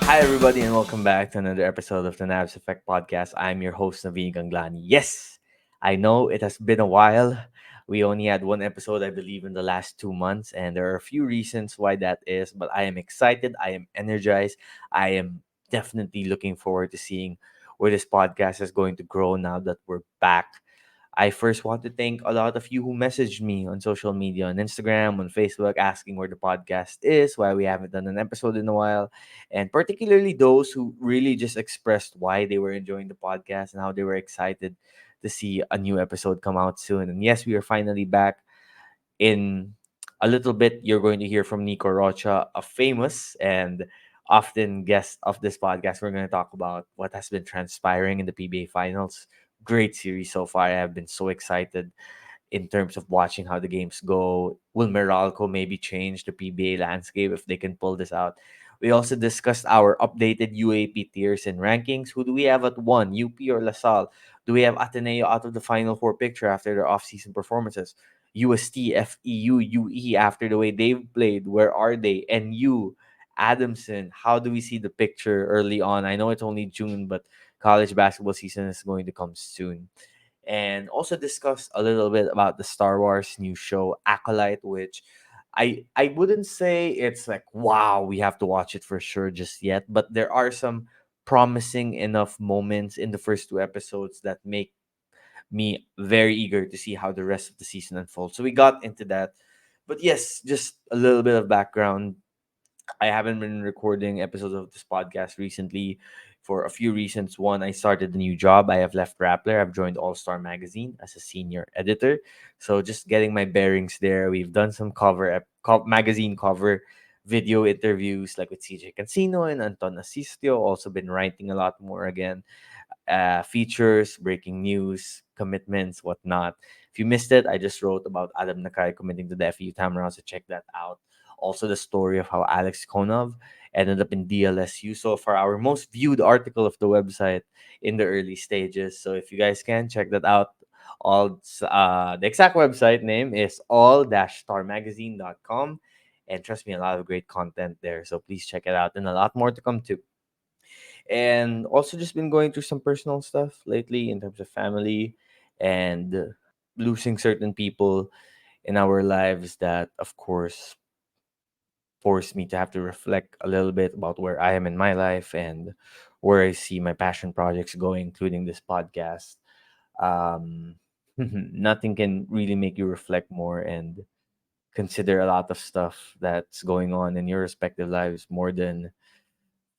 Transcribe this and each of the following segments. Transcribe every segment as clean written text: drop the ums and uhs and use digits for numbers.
Hi, everybody, and welcome back to another episode of the Navs Effect Podcast. I'm your host, Naveen Ganglani. Yes, I know it has been a while. We only had one episode, I believe, in the last 2 months, and there are a few reasons why that is, but I am excited. I am energized. I am definitely looking forward to seeing where this podcast is going to grow now that we're back. I first want to thank a lot of you who messaged me on social media, on Instagram, on Facebook, asking where the podcast is, why we haven't done an episode in a while, and particularly those who really just expressed why they were enjoying the podcast and how they were excited to see a new episode come out soon. And yes, we are finally back. In a little bit, you're going to hear from Nico Rocha, a famous and often guest of this podcast. We're going to talk about what has been transpiring in the PBA Finals. Great series so far. I have been so excited in terms of watching how the games go. Will Meralco maybe change the PBA landscape if they can pull this out? We also discussed our updated UAP tiers and rankings. Who do we have at one, UP or LaSalle? Do we have Ateneo out of the Final Four picture after their off-season performances? UST, FEU, UE after the way they've played. Where are they? And you, Adamson, how do we see the picture early on? I know it's only June, but college basketball season is going to come soon. And also discuss a little bit about the Star Wars new show Acolyte, which I wouldn't say it's like wow, we have to watch it for sure just yet, but there are some promising enough moments in the first two episodes that make me very eager to see how the rest of the season unfolds. So we got into that. But yes, just a little bit of background. I haven't been recording episodes of this podcast recently for a few reasons. One, I started a new job. I have left Rappler. I've joined All Star Magazine as a senior editor. So just getting my bearings there. We've done some magazine cover video interviews like with CJ Cancino and Anton Asistio. Also been writing a lot more again. Features, breaking news, commitments, whatnot. If you missed it, I just wrote about Adam Nakai committing to the FEU Tamaraw, so check that out. Also, the story of how Alex Konov ended up in DLSU. So far, our most viewed article of the website in the early stages. So if you guys can check that out, the exact website name is all-starmagazine.com. And trust me, a lot of great content there. So please check it out, and a lot more to come too. And also just been going through some personal stuff lately in terms of family and losing certain people in our lives that of course forced me to have to reflect a little bit about where I am in my life and where I see my passion projects going, including this podcast. um Nothing can really make you reflect more and consider a lot of stuff that's going on in your respective lives more than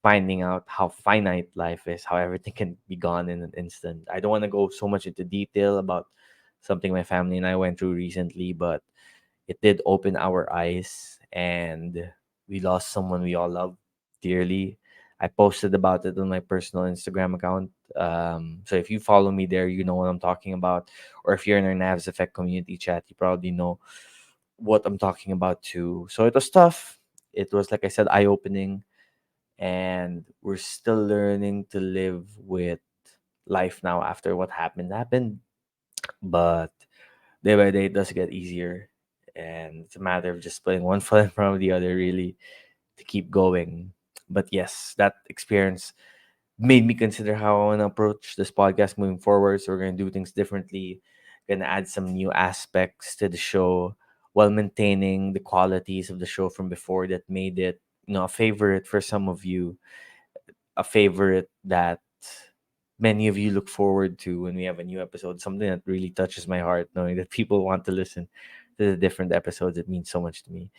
finding out how finite life is, how everything can be gone in an instant. I don't want to go so much into detail about something my family and I went through recently, but it did open our eyes and we lost someone we all love dearly. I posted about it on my personal Instagram account. So if you follow me there, you know what I'm talking about. Or if you're in our Navs Effect community chat, you probably know what I'm talking about too. So it was tough. It was, like I said, eye opening, and we're still learning to live with life now after what happened. But day by day it does get easier, and it's a matter of just putting one foot in front of the other really to keep going. But yes, that experience made me consider how I want to approach this podcast moving forward. So we're going to do things differently, going to add some new aspects to the show while maintaining the qualities of the show from before that made it, a favorite for some of you, a favorite that many of you look forward to when we have a new episode. Something that really touches my heart, knowing that people want to listen to the different episodes. It means so much to me.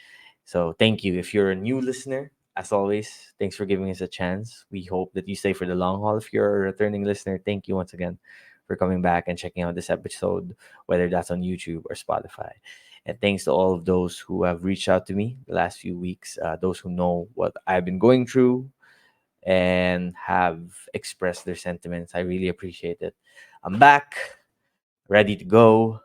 So thank you. If you're a new listener, as always, thanks for giving us a chance. We hope that you stay for the long haul. If you're a returning listener, thank you once again for coming back and checking out this episode, whether that's on YouTube or Spotify. And thanks to all of those who have reached out to me the last few weeks, those who know what I've been going through, and have expressed their sentiments. I really appreciate it. I'm back, ready to go.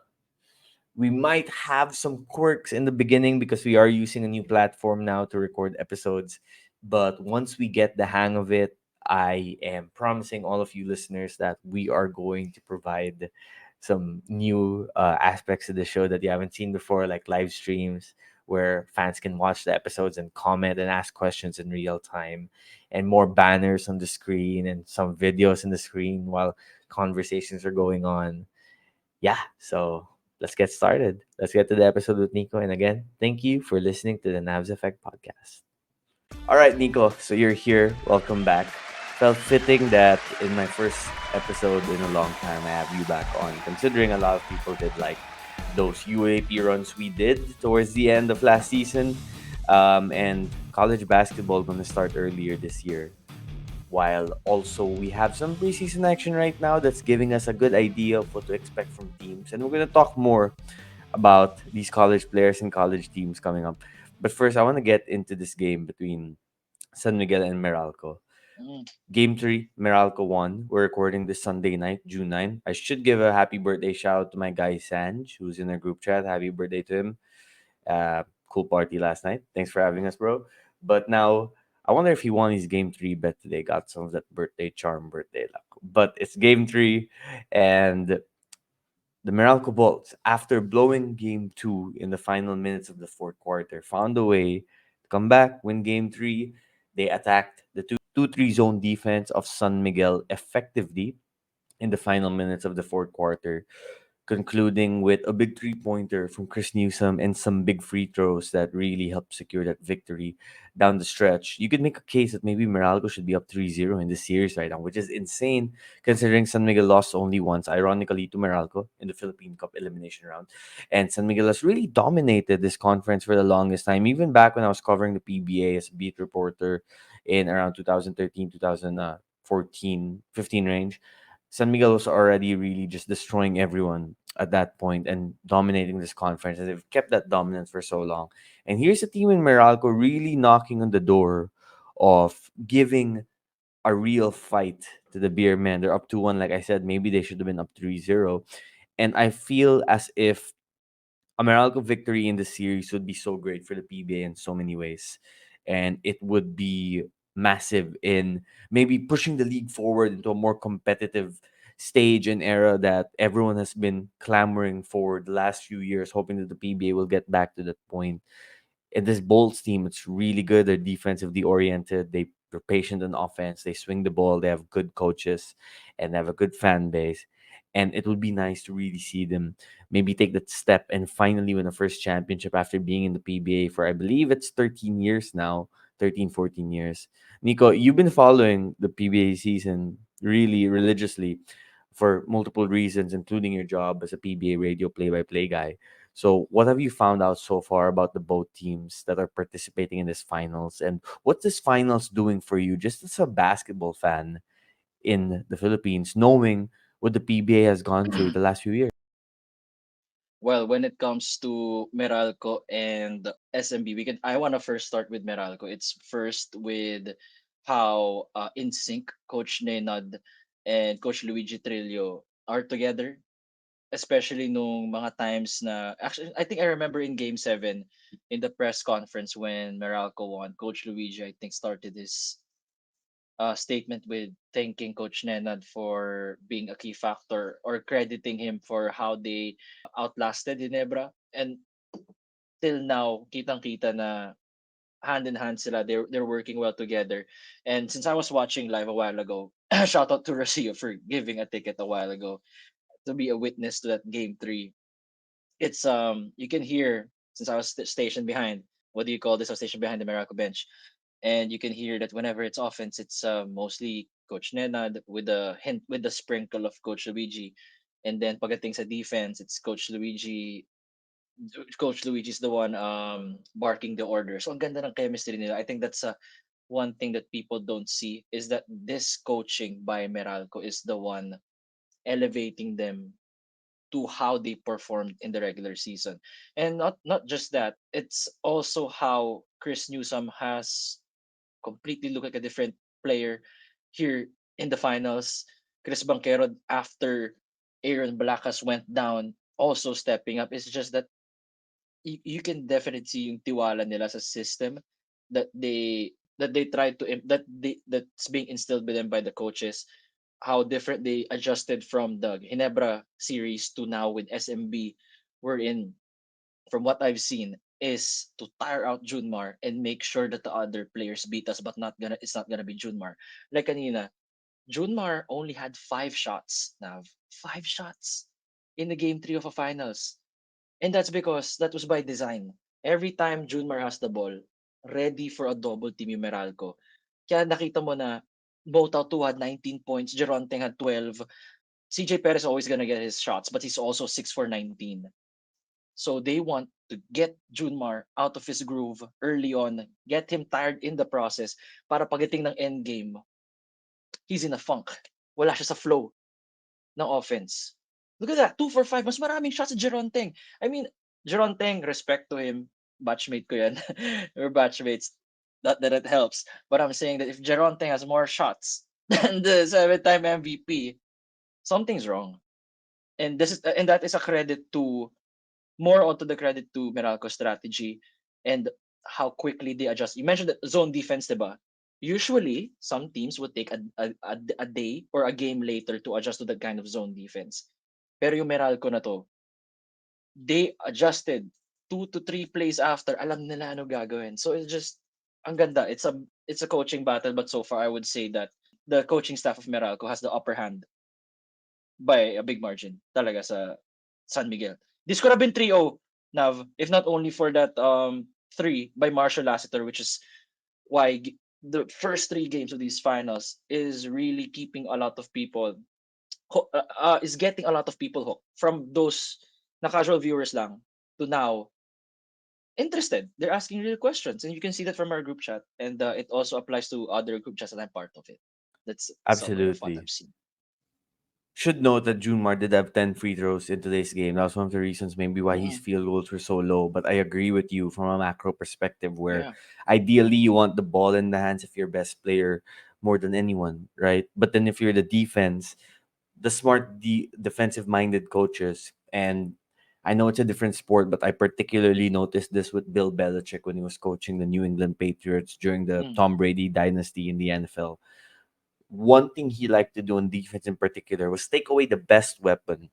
We might have some quirks in the beginning because we are using a new platform now to record episodes. But once we get the hang of it, I am promising all of you listeners that we are going to provide some new aspects of the show that you haven't seen before, like live streams. where fans can watch the episodes and comment and ask questions in real time, and more banners on the screen and some videos on the screen while conversations are going on. Yeah, so let's get started. Let's get to the episode with Nico. And again, thank you for listening to the Navs Effect podcast. All right, Nico, so you're here. Welcome back. Felt fitting that in my first episode in a long time, I have you back on, considering a lot of people did like those UAAP runs we did towards the end of last season. And college basketball going to start earlier this year, while also we have some preseason action right now that's giving us a good idea of what to expect from teams. And we're going to talk more about these college players and college teams coming up. But first, I want to get into this game between San Miguel and Meralco. Mm. Game 3, Meralco won. We're recording this Sunday night, June 9. I should give a happy birthday shout out to my guy Sanj, who's in our group chat. Happy birthday to him. Cool party last night. Thanks for having us, bro. But now, I wonder if he won his game 3 bet today. Got some of that birthday charm, birthday luck. But it's game 3, and the Meralco Bolts, after blowing game 2 in the final minutes of the fourth quarter, found a way to come back, win game 3. They attacked the 2-3 zone defense of San Miguel effectively in the final minutes of the fourth quarter, concluding with a big three-pointer from Chris Newsom and some big free throws that really helped secure that victory down the stretch. You could make a case that maybe Meralco should be up 3-0 in the series right now, which is insane considering San Miguel lost only once, ironically, to Meralco in the Philippine Cup elimination round. And San Miguel has really dominated this conference for the longest time, even back when I was covering the PBA as a beat reporter in around 2013, 2014, 15 range. San Miguel was already really just destroying everyone at that point and dominating this conference, and they've kept that dominance for so long. And here's a team in Meralco really knocking on the door of giving a real fight to the beer men. They're up 2-1, like I said. Maybe they should have been up 3-0. And I feel as if a Meralco victory in the series would be so great for the PBA in so many ways. And it would be massive in maybe pushing the league forward into a more competitive stage and era that everyone has been clamoring for the last few years, hoping that the PBA will get back to that point. And this Bolts team, it's really good. They're defensively oriented. They're patient on offense. They swing the ball. They have good coaches, and they have a good fan base. And it would be nice to really see them maybe take that step and finally win a first championship after being in the PBA for, I believe it's 13 years now, 13, 14 years. Nico, you've been following the PBA season really religiously for multiple reasons, including your job as a PBA radio play-by-play guy. So, what have you found out so far about the both teams that are participating in this finals, and what's this finals doing for you, just as a basketball fan in the Philippines, knowing what the PBA has gone through the last few years? Well, when it comes to Meralco and SMB, I want to first start with Meralco. It's first with how in sync Coach Nenad and Coach Luigi Trillo are together, especially nung mga times na actually I think I remember in game 7 in the press conference when Meralco won, Coach Luigi I think started his statement with thanking Coach Nenad for being a key factor or crediting him for how they outlasted Ginebra. And till now, kitang-kita na hand in hand sila. They're working well together. And since I was watching live a while ago, shout out to Rocio for giving a ticket a while ago to be a witness to that game 3. It's you can hear since I was stationed behind. What do you call this? I was stationed behind the Meralco bench, and you can hear that whenever it's offense, it's mostly Coach Nenad with a hint with the sprinkle of Coach Luigi, and then pagdating sa defense, it's Coach Luigi's the one barking the orders. So ang ganda ng chemistry nila. I think that's one thing that people don't see is that this coaching by Meralco is the one elevating them to how they performed in the regular season. And not just that, it's also how Chris Newsom has completely looked like a different player here in the finals. Chris Banquero after Aaron Blackas went down also stepping up. It's just that you can definitely see yung tiwala nila sa system that they try to that's being instilled with them by the coaches, how different they adjusted from the Ginebra series to now with SMB. We're in from what I've seen. is to tire out Junmar and make sure that the other players beat us, but not gonna it's not gonna be Junmar. Like kanina, Junmar only had 5 shots. Now 5 shots in the game 3 of a finals. And that's because that was by design. Every time Junmar has the ball, ready for a double team yung Meralco. Kaya nakita mo na both out 2 had 19 points, Geronte had 12. CJ Perez always gonna get his shots, but he's also 6 for 19. So they want to get Junmar out of his groove early on, get him tired in the process para pagdating ng end game, he's in a funk. Wala siya sa flow ng offense. Look at that, 2 for 5. Mas maraming shots sa Geronteng. I mean, Geronteng, respect to him. Batchmate ko yan. We're batchmates. Not that it helps. But I'm saying that if Geronteng has more shots than the 7-time MVP, something's wrong. And that is a credit to more onto the credit to Meralco's strategy and how quickly they adjust. You mentioned the zone defense, diba? Usually, some teams would take a day or a game later to adjust to that kind of zone defense. Pero yung Meralco na to, they adjusted 2 to 3 plays after. Alam nila ano gagawin. So it's just, ang ganda. It's a coaching battle, but so far I would say that the coaching staff of Meralco has the upper hand by a big margin talaga sa San Miguel. This could have been 3-0, Nav, if not only for that 3 by Marshall Lassiter, which is why the first 3 games of these finals is really keeping a lot of people is getting a lot of people hooked from those na casual viewers lang to now interested. They're asking real questions, and you can see that from our group chat, and it also applies to other group chats that I'm part of it. That's some of what Absolutely. I've seen. Should note that Junmar did have 10 free throws in today's game. That was one of the reasons maybe why his Mm, field goals were so low. But I agree with you from a macro perspective where yeah. ideally you want the ball in the hands of your best player more than anyone, right? But then if you're the defense, the smart defensive minded coaches, and I know it's a different sport, but I particularly noticed this with Bill Belichick when he was coaching the New England Patriots during the Mm, Tom Brady dynasty in the NFL. One thing he liked to do on defense in particular was take away the best weapon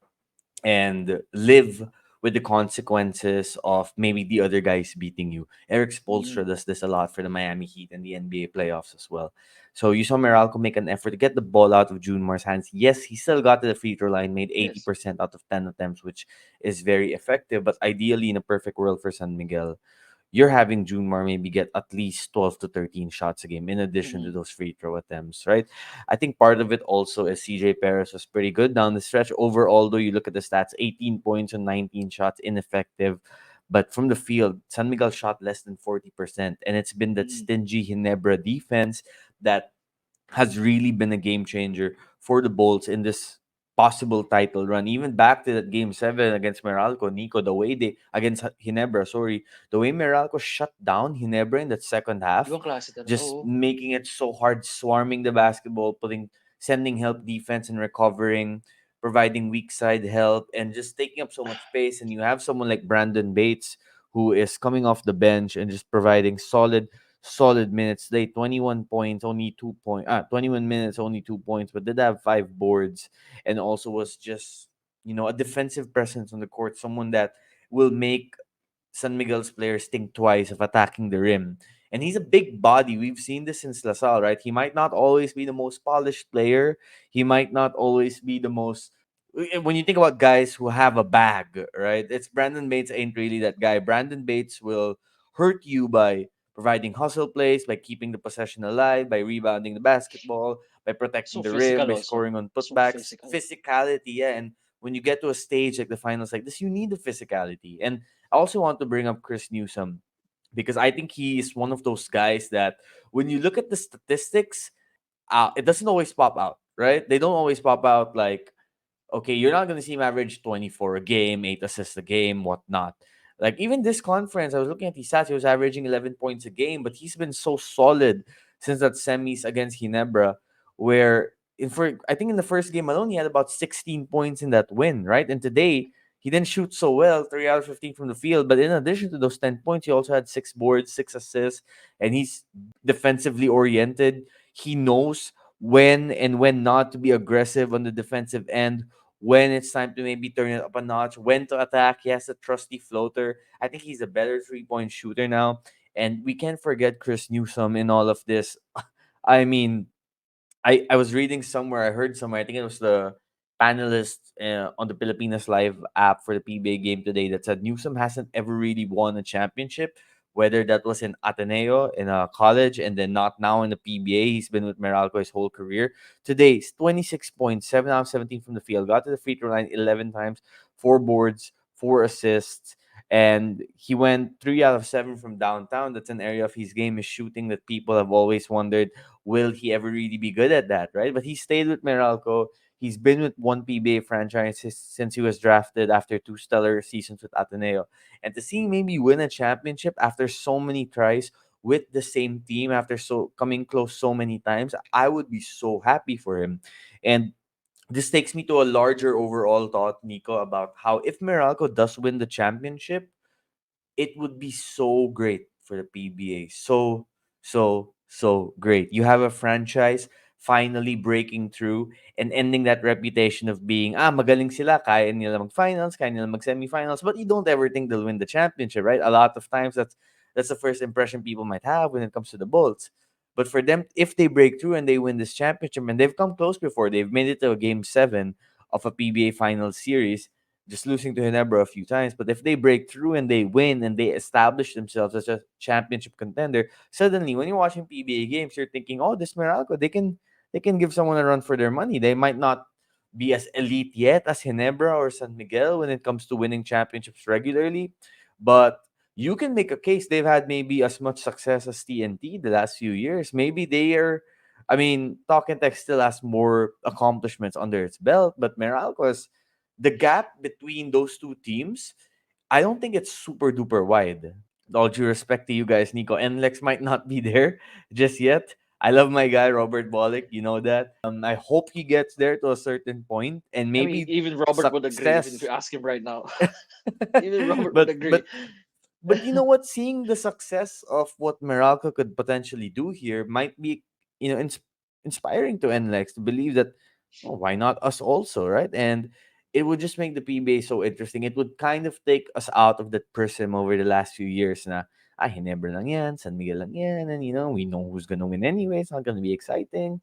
and live with the consequences of maybe the other guys beating you. Eric Spoelstra mm, does this a lot for the Miami Heat and the NBA playoffs as well. So you saw Meralco make an effort to get the ball out of June Mar's hands. Yes, he still got to the free throw line, made yes. 80% out of 10 attempts, which is very effective. But ideally, in a perfect world for San Miguel, you're having Junmar maybe get at least 12 to 13 shots a game in addition to Mm, those free throw attempts, right? I think part of it also is CJ Perez was pretty good down the stretch. Overall, though, you look at the stats 18 points on 19 shots, ineffective. But from the field, San Miguel shot less than 40%. And it's been that mm, stingy Ginebra defense that has really been a game changer for the Bolts in this possible title run. Even back to that game 7 against Meralco, Nico, the way they against Ginebra, sorry, the way Meralco shut down Ginebra in that second half, ibang klase talaga. just Oo. making it so hard, swarming the basketball, sending help defense and recovering, providing weak side help, and just taking up so much space. And you have someone like Brandon Bates who is coming off the bench and just providing solid minutes. They 21 points, only 21 minutes, only 2 points, but did have 5 boards and also was just, a defensive presence on the court, someone that will make San Miguel's players think twice of attacking the rim. And he's a big body. We've seen this since LaSalle, right? He might not always be the most polished player. He might not always be the most. When you think about guys who have a bag, right? It's Brandon Bates ain't really that guy. Brandon Bates will hurt you by providing hustle plays, by keeping the possession alive, by rebounding the basketball, by protecting So the rim, physical by also. scoring on So putbacks. physical. Physicality, yeah. And when you get to a stage like the finals like this, you need the physicality. And I also want to bring up Chris Newsom because I think he is one of those guys that when you look at the statistics, it doesn't always pop out, right? They don't always pop out like, okay, you're not going to see him average 24 a game, 8 assists a game, whatnot. Like even this conference, I was looking at his stats, he was averaging 11 points a game, but he's been so solid since that semis against Ginebra, where I think in the first game alone, he had about 16 points in that win, right? And today, he didn't shoot so well, 3 out of 15 from the field. But in addition to those 10 points, he also had 6 boards, 6 assists, and he's defensively oriented. He knows when and when not to be aggressive on the defensive end, when it's time to maybe turn it up a notch, when to attack. He has a trusty floater. I think he's a better 3 point shooter now. And we can't forget Chris Newsom in all of this. I mean, I was reading somewhere, I heard somewhere, I think it was the panelist on the Pilipinas Live app for the PBA game today that said Newsom hasn't ever really won a championship, whether that was in Ateneo, in a college, and then not now in the PBA. He's been with Meralco his whole career. Today, it's 26 points, 7 out of 17 from the field, got to the free throw line 11 times, 4 boards, 4 assists. And he went 3 out of 7 from downtown. That's an area of his game is shooting that people have always wondered, will he ever really be good at that, right? But he stayed with Meralco. He's been with one PBA franchise since he was drafted after 2 stellar seasons with Ateneo. And to see maybe win a championship after so many tries with the same team, after so coming close so many times, I would be so happy for him. And this takes me to a larger overall thought, Nico, about how if Meralco does win the championship, it would be so great for the PBA. So great. You have a franchise finally breaking through and ending that reputation of being, magaling sila, kaya nila mag-finals, kaya nila mag-semifinals, but you don't ever think they'll win the championship, right? A lot of times that's the first impression people might have when it comes to the Bulls. But for them, if they break through and they win this championship, and they've come close before, they've made it to a game 7 of a PBA Finals series, just losing to Ginebra a few times. But if they break through and they win and they establish themselves as a championship contender, suddenly when you're watching PBA games, you're thinking, "Oh, this Meralco, they can give someone a run for their money. They might not be as elite yet as Ginebra or San Miguel when it comes to winning championships regularly, but you can make a case they've had maybe as much success as TNT the last few years. Maybe they are. I mean, Talking Tech still has more accomplishments under its belt, but Meralco has the gap between those two teams. I don't think it's super duper wide. With all due respect to you guys, Nico and Lex might not be there just yet. I love my guy Robert Bollick, you know that. I hope he gets there to a certain point, and I mean, maybe even Robert would agree if success. you ask him right now. Even Robert would but agree. but but you know what? Seeing the success of what Meralco could potentially do here might be, inspiring to NLEX to believe that, oh, why not us also, right? And it would just make the PBA so interesting. It would kind of take us out of that prism over the last few years na, Ginebra lang yan, San Miguel lang yan, and we know who's gonna win anyway. It's not gonna be exciting.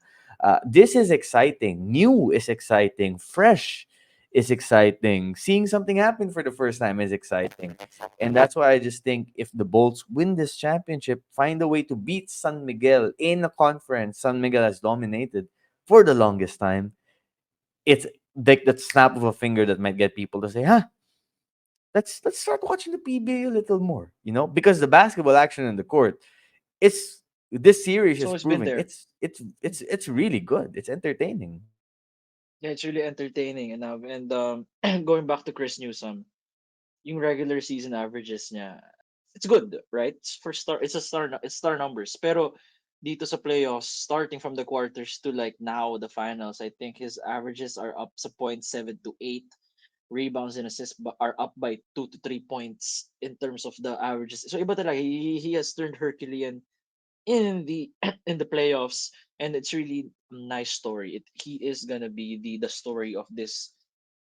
This is exciting. New is exciting. Fresh is exciting. Seeing something happen for the first time is exciting. And that's why I just think if the Bolts win this championship, find a way to beat San Miguel in a conference San Miguel has dominated for the longest time, it's like that snap of a finger that might get people to say, let's start watching the PBA a little more, because the basketball action in the court, it's this series It's is always been proving there. it's really good. It's entertaining. Yeah, it's really entertaining enough. And going back to Chris Newsom, yung regular season averages niya, it's good, right? It's star numbers. Pero dito sa playoffs, starting from the quarters to like now the finals, I think his averages are up sa point 7 to 8. Rebounds and assists are up by 2 to 3 points in terms of the averages. So iba talaga, he has turned Herculean in the in the playoffs, and it's really a nice story. He is gonna be the story of this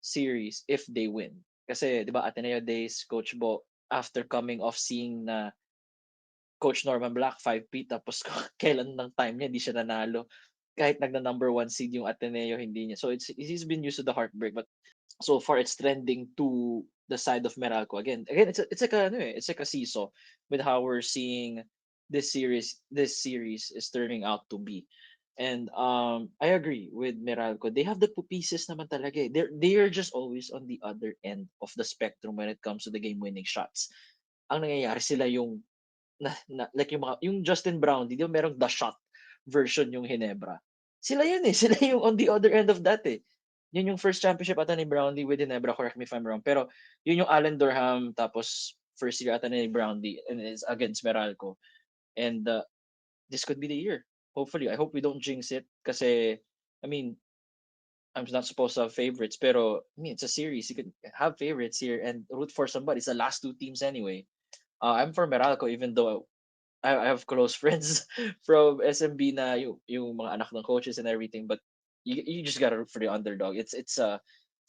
series if they win. Kasi 'di ba Ateneo days, Coach Bo, after coming off seeing na Coach Norman Black 5 feet tapos kailan ng time niya hindi siya nanalo. Kahit nagna number 1 seed yung Ateneo hindi niya. So he's been used to the heartbreak, but so far it's trending to the side of Meralco again. It's like it's like a seesaw with how we're seeing this series is turning out to be. And I agree with Meralco. They have the pieces naman talaga. They're just always on the other end of the spectrum when it comes to the game winning shots. Ang nangyayari sila yung like yung Justin Brown, di ba merong the shot version yung Hinebra. Sila yun eh. Sila yung on the other end of that eh. Yun yung first championship ata ni Brownlee with Ginebra, correct me if I'm wrong. Pero yun yung Allen Durham, tapos first year ata ni Brownlee and is against Meralco. And this could be the year. Hopefully. I hope we don't jinx it kasi, I mean, I'm not supposed to have favorites, pero I mean, it's a series. You can have favorites here and root for somebody. It's the last two teams anyway. I'm for Meralco even though I have close friends from SMB na yung mga anak ng coaches and everything, but you just gotta root for the underdog. It's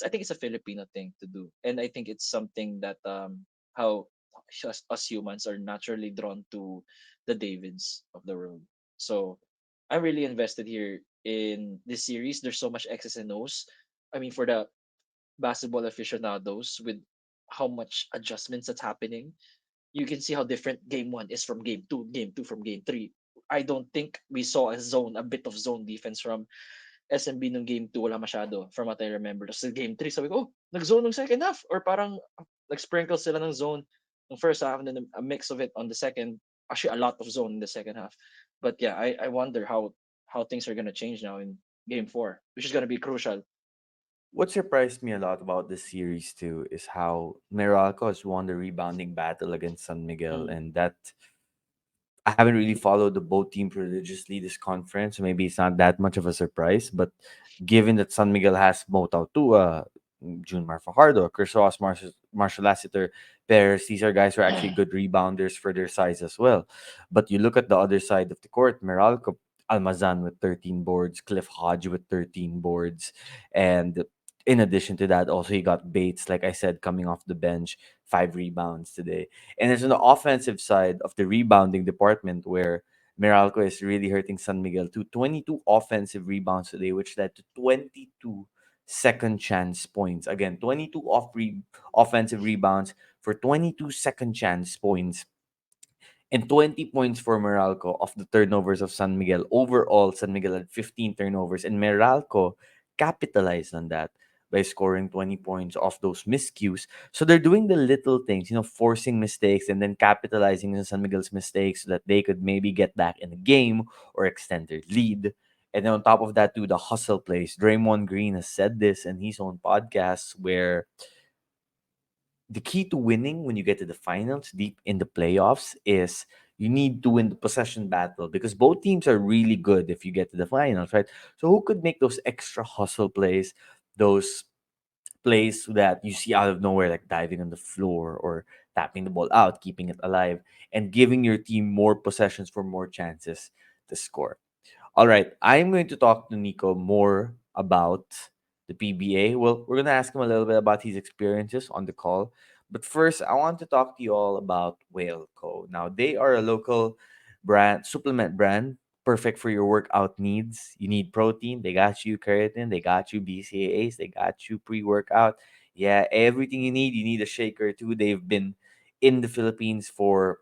I think it's a Filipino thing to do, and I think it's something that how us humans are naturally drawn to the Davids of the world. So I'm really invested here in this series. There's so much X's and O's. I mean, for the basketball aficionados, with how much adjustments that's happening, you can see how different game one is from game two from game three. I don't think we saw a bit of zone defense from SMB nung game 2 wala masyado from what I remember. Tapos sa game 3 sabi ko, oh, nag-zone nung second half or parang nag-sprinkle sila ng zone ng first half and then a mix of it on the second. Actually, a lot of zone in the second half. But yeah, I wonder how things are gonna change now in game 4, which is gonna be crucial. What surprised me a lot about this series too is how Meralco has won the rebounding battle against San Miguel, Mm. and that I haven't really followed the both teams religiously this conference, so maybe it's not that much of a surprise. But given that San Miguel has Mo Tautua, June Fajardo, Chrysos, Marshall Lassiter, Perez, these are guys who are actually good rebounders for their size as well. But you look at the other side of the court, Meralco, Almazan with 13 boards, Cliff Hodge with 13 boards, and in addition to that, also he got Bates, like I said, coming off the bench, 5 rebounds today. And it's on the offensive side of the rebounding department where Meralco is really hurting San Miguel to 22 offensive rebounds today, which led to 22 second chance points. Again, 22 offensive rebounds for 22 second chance points and 20 points for Meralco of the turnovers of San Miguel. Overall, San Miguel had 15 turnovers, and Meralco capitalized on that by scoring 20 points off those miscues. So they're doing the little things, forcing mistakes and then capitalizing on San Miguel's mistakes so that they could maybe get back in the game or extend their lead. And then on top of that, too, the hustle plays. Draymond Green has said this in his own podcast where the key to winning when you get to the finals, deep in the playoffs, is you need to win the possession battle because both teams are really good if you get to the finals, right? So who could make those extra hustle plays, those plays that you see out of nowhere, like diving on the floor or tapping the ball out, keeping it alive, and giving your team more possessions for more chances to score? All right, I'm going to talk to Nico more about the PBA. Well, we're going to ask him a little bit about his experiences on the call. But first, I want to talk to you all about Whaleco. Now, they are a local supplement brand, perfect for your workout needs. You need protein, they got you. Keratin, they got you. BCAAs, they got you. Pre-workout, yeah, everything you need. You need a shaker too. They've been in the Philippines for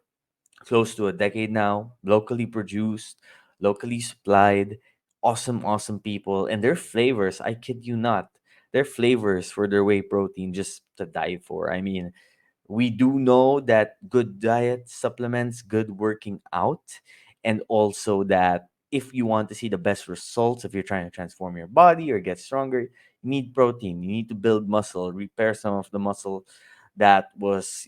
close to a decade now, locally produced, locally supplied, awesome, awesome people. And their flavors, I kid you not, their flavors for their whey protein just to die for. I mean, we do know that good diet supplements good working out, and also that if you want to see the best results, if you're trying to transform your body or get stronger, you need protein. You need to build muscle, repair some of the muscle that was,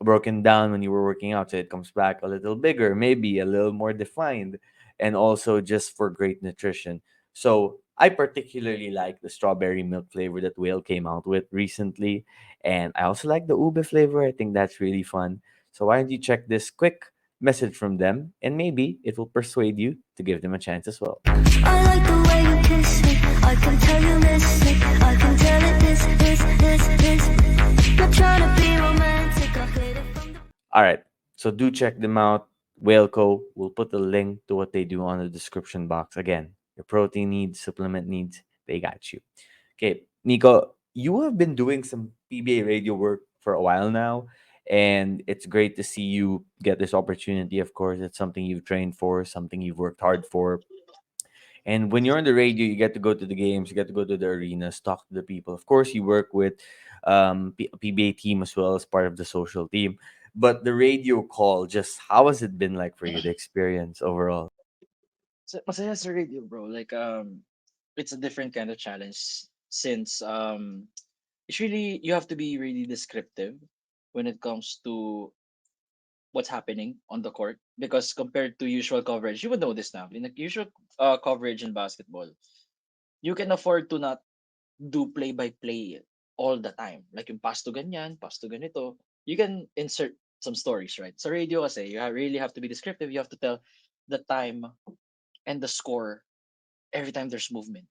broken down when you were working out, so it comes back a little bigger, maybe a little more defined, and also just for great nutrition. So I particularly like the strawberry milk flavor that Whale came out with recently, and I also like the ube flavor. I think that's really fun. So why don't you check this quick message from them, and maybe it will persuade you to give them a chance as well. I like the way you kiss me. I can tell you miss me. I can tell it this. Not trying to be romantic. I hit it from the. All right. So do check them out. Whaleco. We'll put the link to what they do on the description box. Again, your protein needs, supplement needs, they got you. Okay, Nico, you have been doing some PBA radio work for a while now, and it's great to see you get this opportunity. Of course, it's something you've trained for, something you've worked hard for. And when you're on the radio, you get to go to the games, you get to go to the arenas, talk to the people. Of course, you work with PBA team as well as part of the social team. But the radio call, just how has it been like for you, the experience overall? So masaya sa radio, bro. Like it's a different kind of challenge since it's really you have to be really descriptive when it comes to what's happening on the court because compared to usual coverage, you would know this now. In the usual coverage in basketball, you can afford to not do play by play all the time. Like yung pass to ganyan, pass to ganito. You can insert some stories, right? So radio kasi, really have to be descriptive. You have to tell the time and the score every time there's movement.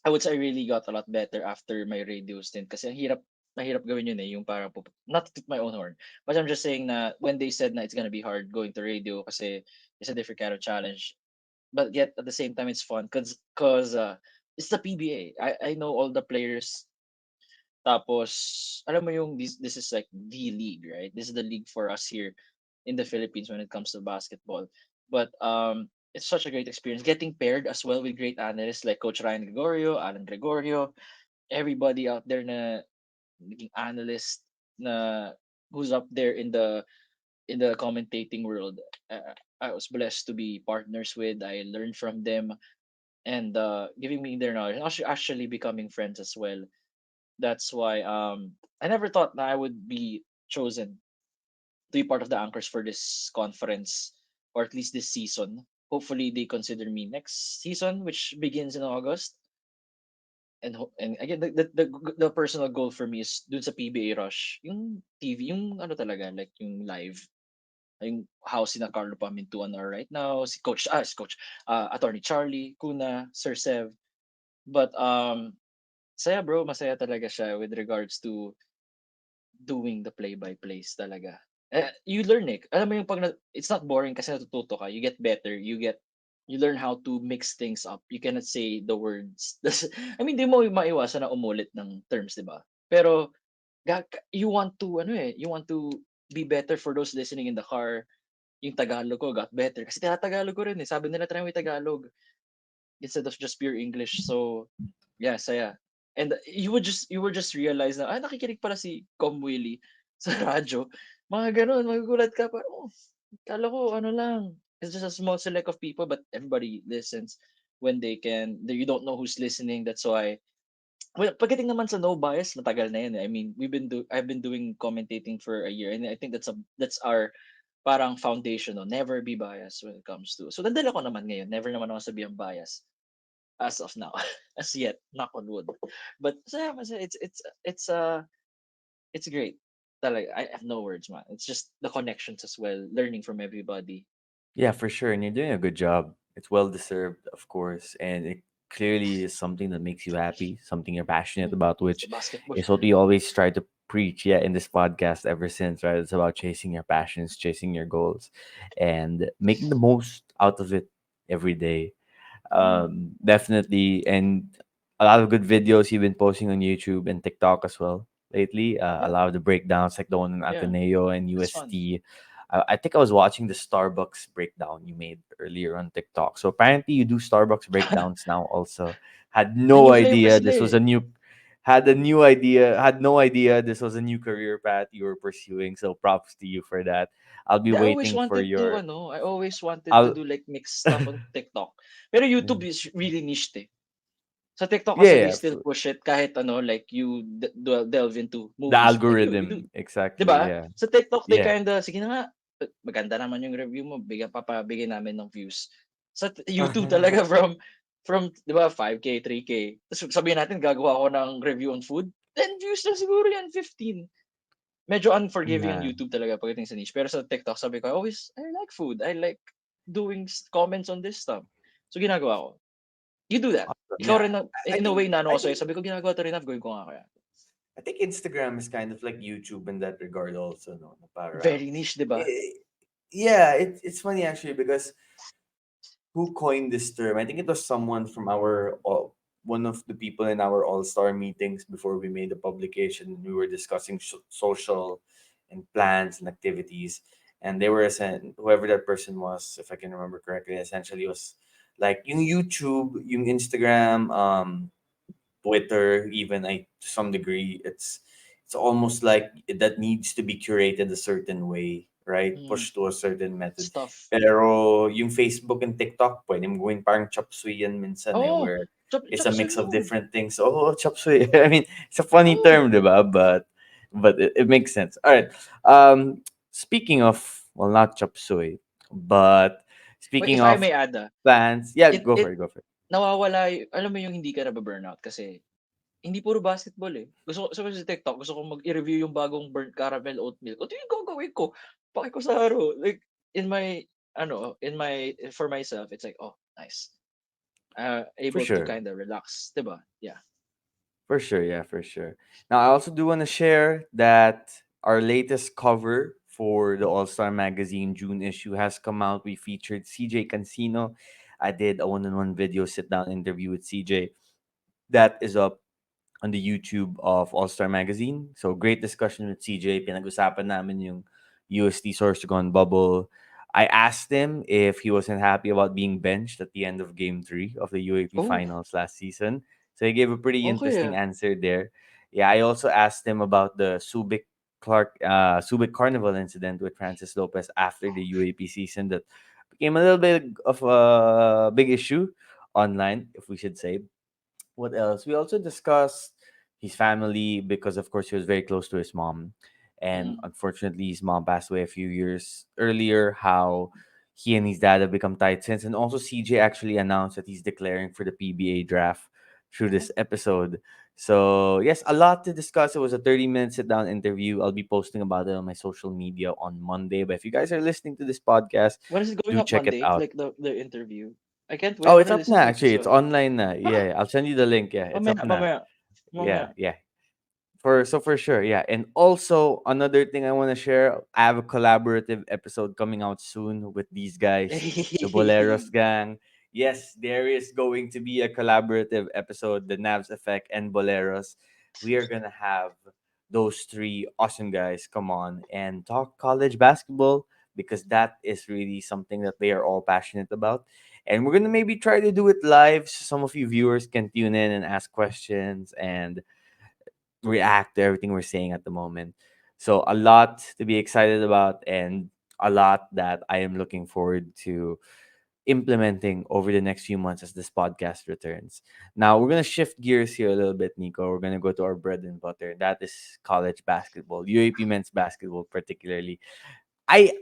I would say I really got a lot better after my radio stint kasi ang hirap mahirap gawin yun, eh, yung parang not to toot my own horn, but I'm just saying na when they said na it's gonna be hard going to radio kasi it's a different kind of challenge, but yet at the same time it's fun cause it's the PBA. I know all the players. Tapos, alam mo yung this is like the league, right? This is the league for us here in the Philippines when it comes to basketball. But it's such a great experience getting paired as well with great analysts like Coach Ryan Gregorio, Alan Gregorio, everybody out there na naging analyst na who's up there in the commentating world. I was blessed to be partners with. I learned from them and giving me their knowledge, and actually becoming friends as well. That's why I never thought that I would be chosen to be part of the anchors for this conference or at least this season. Hopefully they consider me next season which begins in August. And again the personal goal for me is dun sa PBA Rush, yung TV, yung ano talaga like yung live, yung how sina Carlo Pamintuan are right now, si coach Attorney Charlie, Kuna, Sir Sev. But saya bro, masaya talaga siya with regards to doing the play-by-plays talaga. You learn eh. Alam mo yung it's not boring kasi natututo ka. You get better. You learn how to mix things up. You cannot say the words. I mean, di mo maiwasan na umulit ng terms, di ba? Pero you want to you want to be better for those listening in the car. Yung Tagalog ko got better kasi tinatagalog ko rin eh. Sabi nila try mo yung Tagalog instead of just pure English. So, yeah, saya. And you would just realize na, nakikinig pala si Com Willie sa radyo. Mga ganun, magugulat ka pa, oh, kala ko ano lang. It's just a small select of people, but everybody listens when they can. You don't know who's listening. That's why. Well, pagdating naman sa no bias, matagal na yan. Eh. I mean, I've been doing commentating for a year, and I think that's our parang foundation. No? Never be biased when it comes to. So, nandala ko naman ngayon. Never naman ako sabihan bias as of now, as yet, knock on wood. But masaya, it's great. Talaga, I have no words, man. It's just the connections as well, learning from everybody. Yeah, for sure. And you're doing a good job. It's well deserved, of course. And it clearly is something that makes you happy, something you're passionate about, It's the which basketball. is what we always try to preach, yeah, in this podcast ever since, right? It's about chasing your passions, chasing your goals, and making the most out of it every day. Definitely. And a lot of good videos you've been posting on YouTube and TikTok as well lately. A Yeah, lot of the breakdowns, like the one in yeah, Ateneo and it's fun. UST. I think I was watching the Starbucks breakdown you made earlier on TikTok. So apparently you do Starbucks breakdowns now also. Had The no new flavor idea sila this was eh. a new had a new idea, had no idea this was a new career path you were pursuing. So props to you for that. I'll be waiting for your I always wanted to I'll do like mixed stuff on TikTok. Pero YouTube is really niche eh. Sa TikTok yeah, kasi they yeah, still push it kahit like you delve into the movies like we do. algorithm, 'Di exactly, ba? yeah. Sa TikTok they Yeah. kinda, "Sige na nga, maganda naman yung review mo, papabigyan namin ng views." Sa YouTube talaga from 'di ba 5K, 3K. Tapos sabihin natin gagawa ako ng review on food, 10 views lang siguro yan, 15. Medyo unforgiving ang Yeah. YouTube talaga pagdating sa niche. Pero sa TikTok sabi ko, I like food. I like doing comments on this stuff. So ginagawa ko. You do that. Awesome. Ikaw Yeah. rin na I in a way think na ano I ko sa'yo, think sabi ko ginagawa to rin, gawin ko nga kaya. I think Instagram is kind of like YouTube in that regard also, no? Na parang Very niche, 'di ba? eh, yeah, it's funny actually because who coined this term? I think it was someone from one of the people in our all-star meetings before we made the publication. We were discussing social and plans and activities, and they were whoever that person was, if I can remember correctly, essentially was like yung YouTube, yung Instagram, Twitter, even to some degree, it's almost like that needs to be curated a certain way, right? Mm, Pushed to a certain method. stuff. Pero yung Facebook and TikTok, pwede mo gawin parang chop suey yan minsan eh, Oo, where it's tsaka a sa mix of yun. different things. Oh, chop suey. I mean, it's a funny Oo. term, diba? But it makes sense. All right. Speaking of, well, not chop suey, but Wait, speaking if I of may add, plans, yeah, go for it it, go for it. nawawala alam mo yung hindi ka nabu-burnout kasi hindi puro basketball, eh. Gusto ko sa TikTok, gusto kong i-review yung bagong burnt caramel oatmeal. Ito yung gagawin ko. Pake ko sa araw. Like, in my, for myself, it's like, oh, nice. For able to sure. kind of relax, diba? Yeah. For sure, yeah, for sure. Now, I also do want to share that our latest cover for the All Star Magazine June issue has come out. We featured CJ Cancino. I did a one-on-one video sit down interview with CJ. That is up on the YouTube of All Star Magazine. So great discussion with CJ. Pinag-usapan namin yung UST Sorsogon bubble. I asked him if he wasn't happy about being benched at the end of Game 3 of the UAP Oh, Finals last season. So he gave a pretty okay. interesting answer there. Yeah, I also asked him about the Subic Carnival incident with Francis Lopez after the UAP season that became a little bit of a big issue online, if we should say. What else? We also discussed his family because, of course, he was very close to his mom. And Mm. unfortunately, his mom passed away a few years earlier. How he and his dad have become tight since. And also, CJ actually announced that he's declaring for the PBA draft through this episode. So, yes, a lot to discuss. It was a 30-minute sit down interview. I'll be posting about it on my social media on Monday. But if you guys are listening to this podcast, When is it going do up check it Monday? out. Like the interview. I can't wait. I Oh, it's wanna up listen now, to it as actually. It's well. online na. Ah, Yeah, I'll send you the link. Yeah, it's up mamaya, now. mamaya, Yeah, mamaya. yeah. For sure, yeah. And also another thing I want to share, I have a collaborative episode coming out soon with these guys, the Boleros gang. Yes, there is going to be a collaborative episode, the Navs Effect and Boleros. We are gonna have those three awesome guys come on and talk college basketball because that is really something that they are all passionate about. And we're gonna maybe try to do it live so some of you viewers can tune in and ask questions and react to everything we're saying at the moment. So a lot to be excited about and a lot that I am looking forward to implementing over the next few months as this podcast returns. Now we're gonna shift gears here a little bit, Nico. We're gonna go to our bread and butter. That is college basketball, UAP men's basketball particularly. I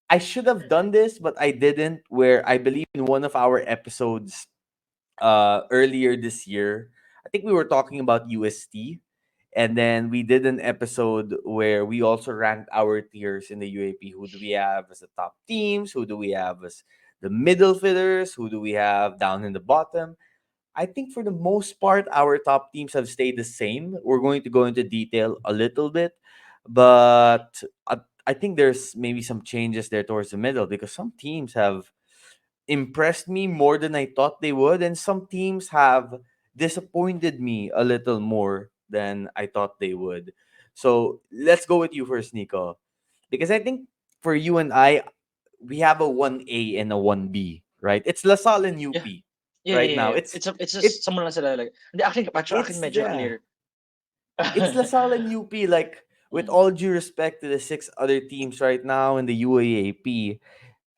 I should have done this, but I didn't. Where I believe in one of our episodes earlier this year, I think we were talking about UST, and then we did an episode where we also ranked our tiers in the UAP. Who do we have as the top teams? Who do we have as the middle fitters? Who do we have down in the bottom? I think for the most part, our top teams have stayed the same. We're going to go into detail a little bit, but I think there's maybe some changes there towards the middle because some teams have impressed me more than I thought they would, and some teams have disappointed me a little more than I thought they would. So let's go with you first, Nico, because I think for you and I, we have a 1A and a 1B, right? It's LaSalle and Yeah. UP Yeah, yeah, right yeah, now. yeah. It's It just someone lang sila like. Hindi, akin it's medyo yeah. clear. It's LaSalle and UP. Like with Mm. all due respect to the six other teams right now in the UAAP,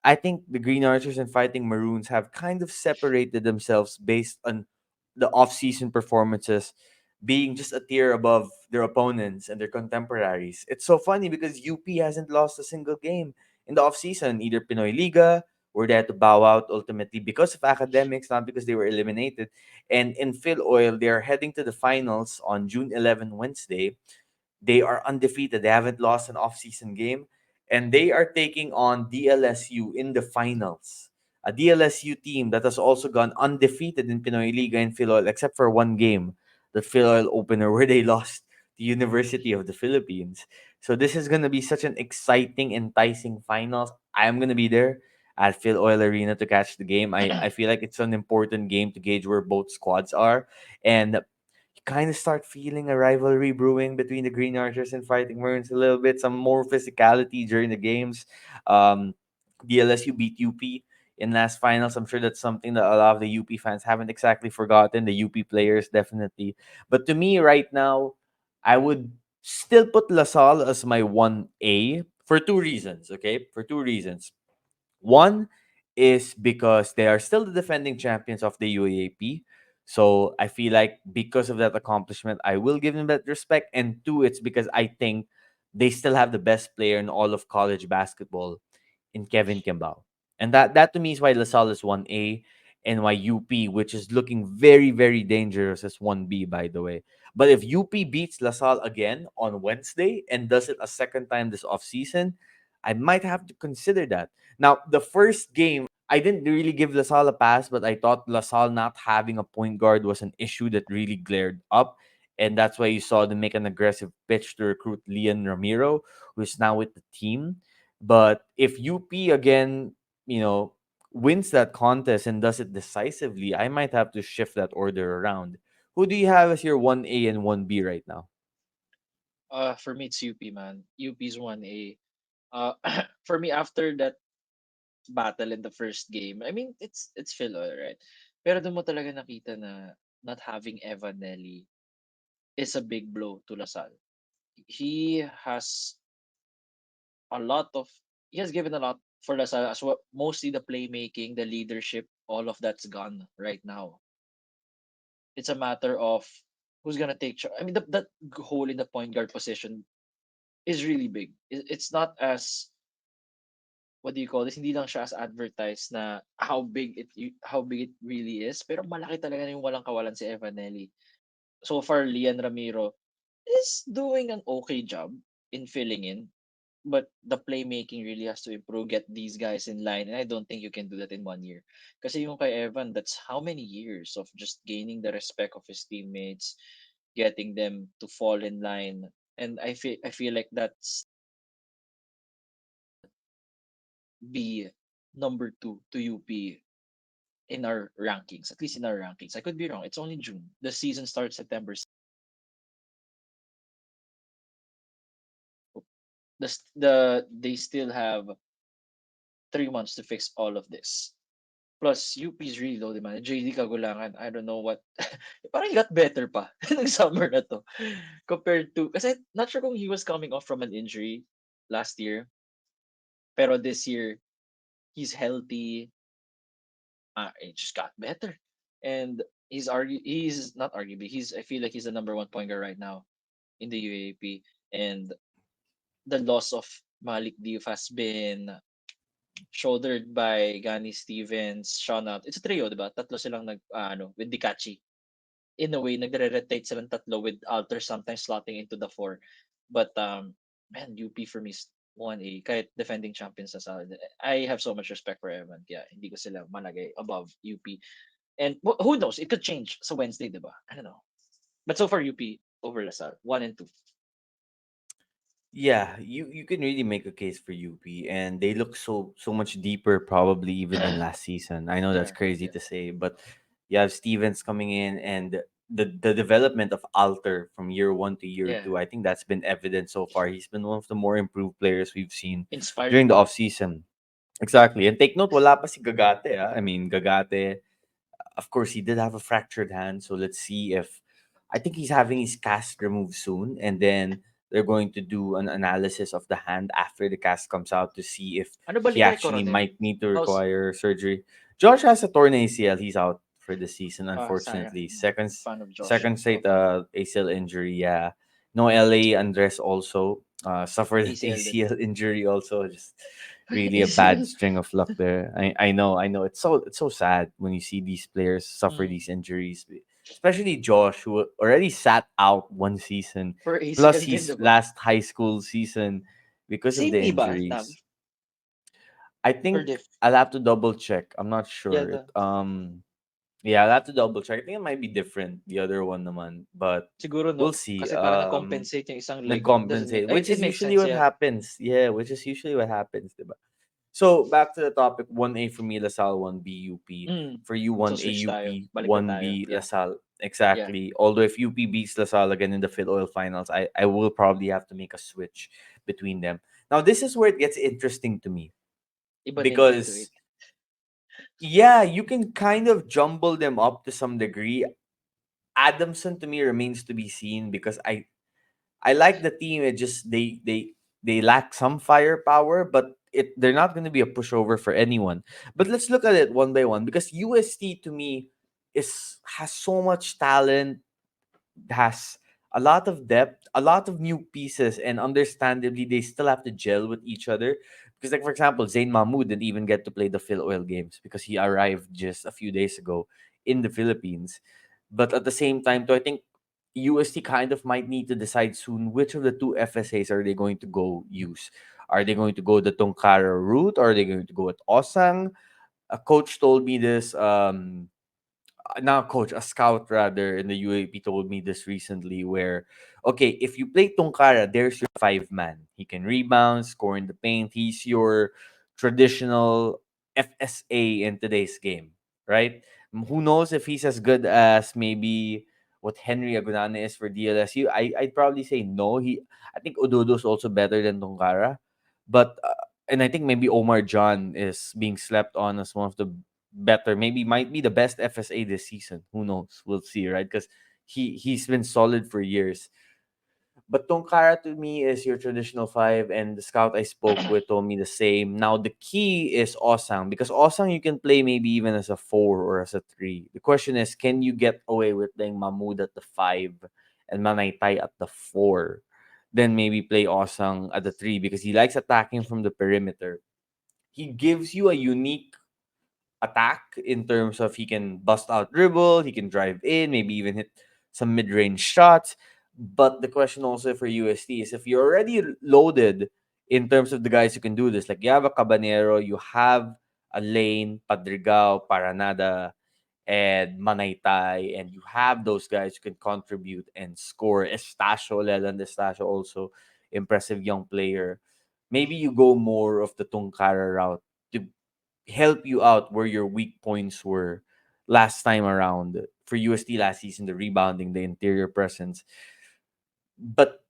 I think the Green Archers and Fighting Maroons have kind of separated themselves based on the off-season performances being just a tier above their opponents and their contemporaries. It's so funny because UP hasn't lost a single game in the off-season, either Pinoy Liga or they had to bow out ultimately because of academics, not because they were eliminated. And in Phil Oil, they are heading to the finals on June 11, Wednesday. They are undefeated. They haven't lost an off-season game, and they are taking on DLSU in the finals. A DLSU team that has also gone undefeated in Pinoy Liga and Philoil, except for one game, the Philoil opener, where they lost the University of the Philippines. So this is going to be such an exciting, enticing finals. I'm going to be there at Phil Oil Arena to catch the game. I feel like it's an important game to gauge where both squads are. And you kind of start feeling a rivalry brewing between the Green Archers and Fighting Maroons a little bit. Some more physicality during the games. Um, DLSU beat UP in last finals. I'm sure that's something that a lot of the UP fans haven't exactly forgotten. The UP players definitely. But to me, right now, I would still put LaSalle as my 1A for two reasons. Okay, for two reasons. One is because they are still the defending champions of the UAAP. So I feel like because of that accomplishment, I will give them that respect. And two, it's because I think they still have the best player in all of college basketball in Kevin Kimball. And that to me is why LaSalle is 1A and why UP, which is looking very, very dangerous, as 1B, by the way. But if UP beats LaSalle again on Wednesday and does it a second time this offseason, I might have to consider that. Now, the first game I didn't really give LaSalle a pass, but I thought LaSalle not having a point guard was an issue that really glared up. And that's why you saw them make an aggressive pitch to recruit Leon Ramiro, who is now with the team. But if UP again, you know, wins that contest and does it decisively, I might have to shift that order around. Who do you have as your 1A and 1B right now? For me, it's UP, man. UP's 1A. Uh, for me, after that battle in the first game, I mean, it's filler, right? Pero doon mo talaga nakita na not having Evan Nelly is a big blow to Lasal. He has a lot of he has given a lot for Lasal as well. Mostly the playmaking, the leadership, all of that's gone right now. It's a matter of who's gonna take charge. I mean, that hole in the point guard position is really big. It's not as what do you call this? Hindi lang siya as advertised na how big it really is. Pero malaki talaga yung walang kawalan si Evanelli. So far, Lian Ramiro is doing an okay job in filling in. But the playmaking really has to improve, get these guys in line. And I don't think you can do that in 1 year. Kasi yung kay Evan, that's how many years of just gaining the respect of his teammates, getting them to fall in line. And I feel like that's be number two to UP in our rankings, at least in our rankings. I could be wrong. It's only June. The season starts September. They still have 3 months to fix all of this. Plus, UP is really low demand. JD Kagulangan, I don't know what. Parang he got better pa ng summer na to. Compared to, kasi not sure kung he was coming off from an injury last year. Pero this year, he's healthy. It just got better. And he's not arguably, I feel like he's the number one point guard right now in the UAAP. And the loss of Malik Diouf has been shouldered by Gani Stevens, Sean Out. It's a trio, diba? Tatlo silang with Dikachi. In a way, nagre-rotate silang tatlo with Alter sometimes slotting into the four. But man, UP for me is 1A. Kahit defending champions sa Saudi. I have so much respect for Evan. Kaya hindi ko sila malagay above UP. And who knows? It could change sa Wednesday, diba? I don't know. But so far, UP over Lasal. 1 and 2. Yeah, you can really make a case for UP, and they look so much deeper probably even than last season. I know that's Yeah, crazy yeah, to say, but you have Stevens coming in, and the development of Alter from year one to year yeah. two. I think that's been evident so far. He's been one of the more improved players we've seen Inspired during the pa. off season. Exactly, and take note, wala pa si Gagate. Ah. I mean, Gagate, of course, he did have a fractured hand. So let's see if I think he's having his cast removed soon, and then they're going to do an analysis of the hand after the cast comes out to see if Ano he balita kay actually Coronel? might need to How's require surgery. Josh has a torn ACL. He's out for the season, sayang. unfortunately. Fan of Josh. Second straight Okay. ACL injury. Yeah, no LA Andres also suffered an ACL din. ACL injury. Also, just really a bad ACL. string of luck there. I know. It's so sad when you see these players suffer Mm. these injuries, especially Josh, who already sat out one season For plus ACL din, his diba? last high school season because of Same the knee ba, Nav? injuries. I Or think diff? I'll have to double check. I'm not Yeah, sure. Yeah, I'll have to double check. I think it might be different. The other one naman, but siguro no. we'll see. Kasi parang nag-compensate yung isang leg. Doesn't make, Nag-compensate, I mean, which it is makes usually sense, what yeah. happens. Yeah, which is usually what happens, diba? So back to the topic, 1A for me, LaSalle, 1B UP. Mm. For you, So 1A switch tayo. UP, Baliktad tayo. 1B Yeah. LaSalle. Yeah. Exactly. Although if UP beats LaSalle again in the Phil Oil finals, I will probably have to make a switch between them. Now this is where it gets interesting to me Iba Nintendo because 8. yeah, you can kind of jumble them up to some degree. Adamson to me remains to be seen because I like the team. It just they lack some firepower, but they're not going to be a pushover for anyone. But let's look at it one by one because UST to me is has so much talent, has a lot of depth, a lot of new pieces, and understandably they still have to gel with each other. Because like for example, Zayn Mahmoud didn't even get to play the Phil Oil games because he arrived just a few days ago in the Philippines. But at the same time, too, I think UST kind of might need to decide soon which of the two FSAs are they going to go use. Are they going to go the Tongkara route? Or are they going to go with Osang? A coach told me this. Not a coach, a scout rather in the UAP told me this recently. Where okay, if you play Tongkara, there's your five man. He can rebound, score in the paint. He's your traditional FSA in today's game, right? Who knows if he's as good as maybe what Henry Agunane is for DLSU? I'd probably say no. I think Ododo's also better than Tongkara, but and I think maybe Omar John is being slept on as one of the better, maybe might be the best FSA this season. Who knows? We'll see, right? Because he's been solid for years. But Tongkara to me is your traditional five, and the scout I spoke with told me the same. Now the key is Osang, because Osang you can play maybe even as a four or as a three. The question is, can you get away with playing Mahmoud at the five and Manaytay at the four? Then maybe play Osang at the three because he likes attacking from the perimeter. He gives you a unique attack in terms of he can bust out dribble, he can drive in, maybe even hit some mid range shots. But the question also for UST is if you're already loaded in terms of the guys who can do this, like you have a Cabanero, you have a Lane, Padrigao, Paranada, and Manaytay, and you have those guys who can contribute and score. Estacio, Leland Estacio, also impressive young player. Maybe you go more of the Tungkara route to help you out where your weak points were last time around for UST last season, the rebounding, the interior presence. But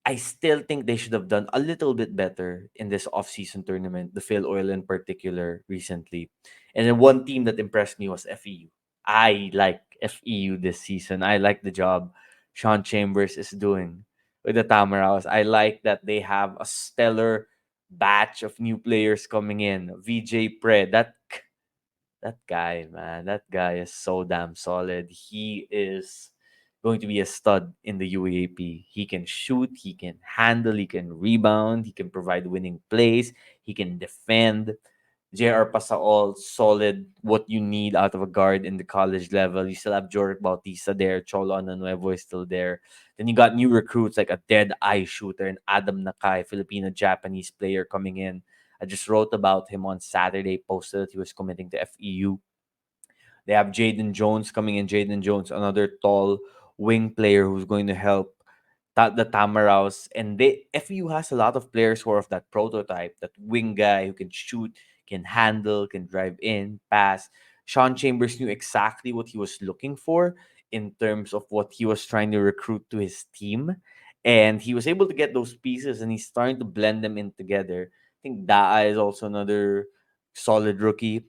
I still think they should have done a little bit better in this off-season tournament, the Phil Oil in particular recently. And then one team that impressed me was FEU. I like FEU this season. I like the job Sean Chambers is doing with the Tamaraos. I like that they have a stellar batch of new players coming in. VJ Pre, that guy, man, that guy is so damn solid. He is going to be a stud in the UAP. He can shoot, he can handle, he can rebound, he can provide winning plays, he can defend. JR Pasaol, solid, what you need out of a guard in the college level. You still have Joric Bautista there, Cholo Ananuevo is still there. Then you got new recruits like a dead eye shooter and Adam Nakai, Filipino Japanese player coming in. I just wrote about him on Saturday, posted that he was committing to FEU. They have Jaden Jones coming in. Jaden Jones, another tall wing player who's going to help the Tamaraos. And FEU has a lot of players who are of that prototype, that wing guy who can shoot, can handle, can drive in, pass. Sean Chambers knew exactly what he was looking for in terms of what he was trying to recruit to his team. And he was able to get those pieces and he's starting to blend them in together. I think Daa is also another solid rookie,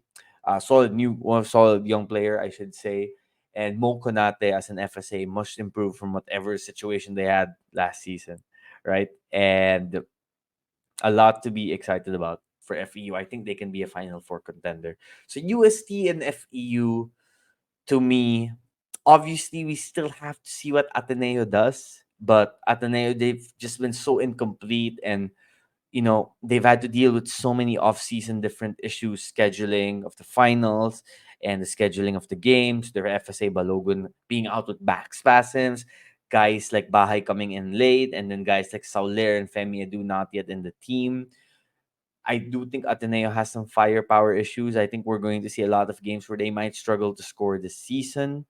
solid young player, I should say. And Mo Konate as an FSA must improve from whatever situation they had last season, right? And a lot to be excited about for FEU. I think they can be a Final Four contender. So UST and FEU, to me, obviously we still have to see what Ateneo does. But Ateneo, they've just been so incomplete and they've had to deal with so many off-season different issues, scheduling of the finals and the scheduling of the games, their FSA Balogun being out with back spasms, guys like Bahay coming in late, and then guys like Sauler and Femi Edu not yet in the team. I do think Ateneo has some firepower issues. I think we're going to see a lot of games where they might struggle to score this season.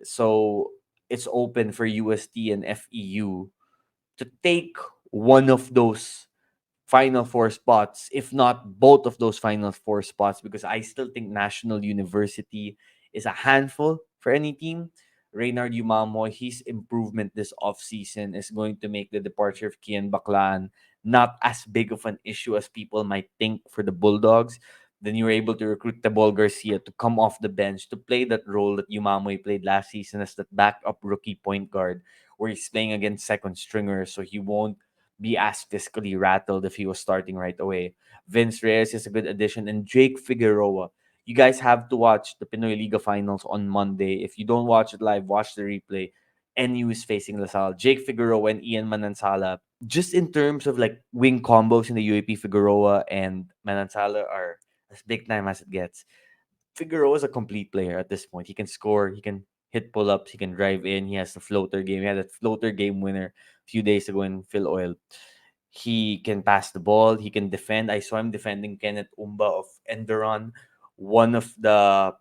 So it's open for UST and FEU to take one of those Final Four spots, if not both of those Final Four spots, because I still think National University is a handful for any team. Reynard Umamo, his improvement this offseason is going to make the departure of Kian Baklan not as big of an issue as people might think for the Bulldogs. Then you were able to recruit Tabol Garcia to come off the bench to play that role that Umamoy played last season as that backup rookie point guard, where he's playing against second stringers, so he won't be as physically rattled if he was starting right away. Vince Reyes is a good addition, and Jake Figueroa. You guys have to watch the Pinoy Liga Finals on Monday. If you don't watch it live, watch the replay. NU is facing LaSalle. Jake Figueroa and Ian Manansala. Just in terms of like wing combos in the UAP, Figueroa and Manansala are as big time as it gets. Figueroa is a complete player at this point. He can score, he can hit pull ups, he can drive in. He has the floater game. He had that floater game winner a few days ago in Phil Oil. He can pass the ball. He can defend. I saw him defending Kenneth Umba of Enderon, one of the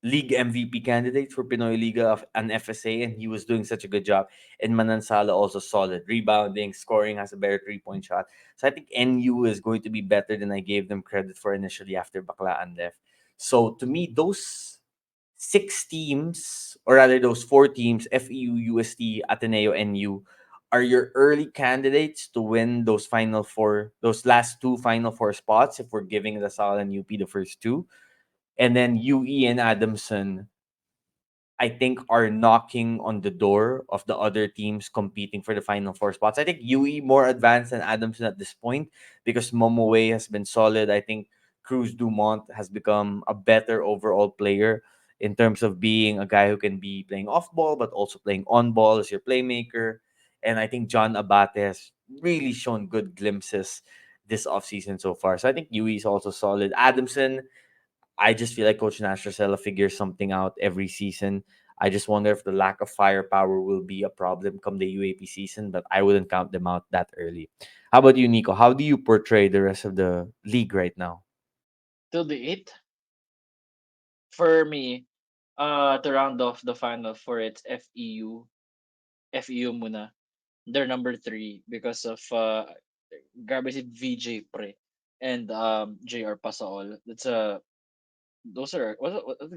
league MVP candidate for Pinoy Liga of an FSA, and he was doing such a good job. And Manansala also solid, rebounding, scoring, has a better 3 point shot. So I think NU is going to be better than I gave them credit for initially after Baklaan left. So to me, those 6 teams, or rather those 4 teams, FEU, UST, Ateneo, NU, are your early candidates to win those final four, those last two final four spots. If we're giving the Lasal and UP the first two, and then UE and Adamson, I think, are knocking on the door of the other teams competing for the final four spots. I think UE more advanced than Adamson at this point because Momoway has been solid. I think Cruz Dumont has become a better overall player in terms of being a guy who can be playing off ball but also playing on ball as your playmaker. And I think John Abate has really shown good glimpses this offseason so far. So I think UE is also solid. Adamson, I just feel like Coach Nastrosella figures something out every season. I just wonder if the lack of firepower will be a problem come the UAP season, but I wouldn't count them out that early. How about you, Nico? How do you portray the rest of the league right now? Till the eighth, for me, to round off the final for its FEU muna. They're number three because of grabe si VJ Pre and JR Pasaol. That's a those are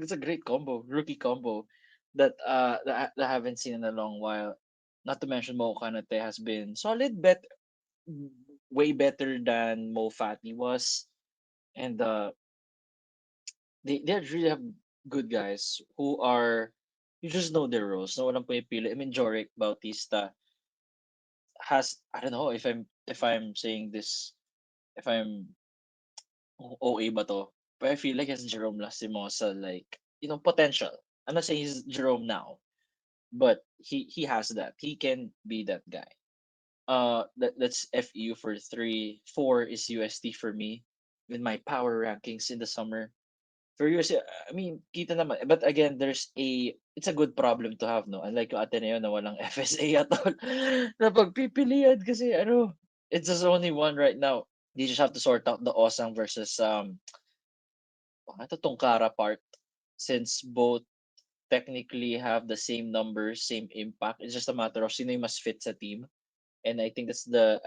it's a great combo, rookie combo that I haven't seen in a long while. Not to mention Mo Kanate has been solid, way better than Mo Fati was, and they really have good guys who are you just know their roles. No walang pumipili. I mean, Joric Bautista has I don't know if I'm saying this if I'm OA ba to, but I feel like it's Jerome Lastimosa like potential. I'm not saying he's Jerome now, but he has that. He can be that guy. That's FEU for three. Four is UST for me with my power rankings in the summer. For UST, I mean, kita naman. But again, it's a good problem to have, no? Unlike yung Ateneo na walang FSA at all. Na pagpipilian kasi, it's just only one right now. You just have to sort out the Osang versus, Tungkara part. Since both technically have the same numbers, same impact. It's just a matter of sino yung mas fit sa team. And I think that's the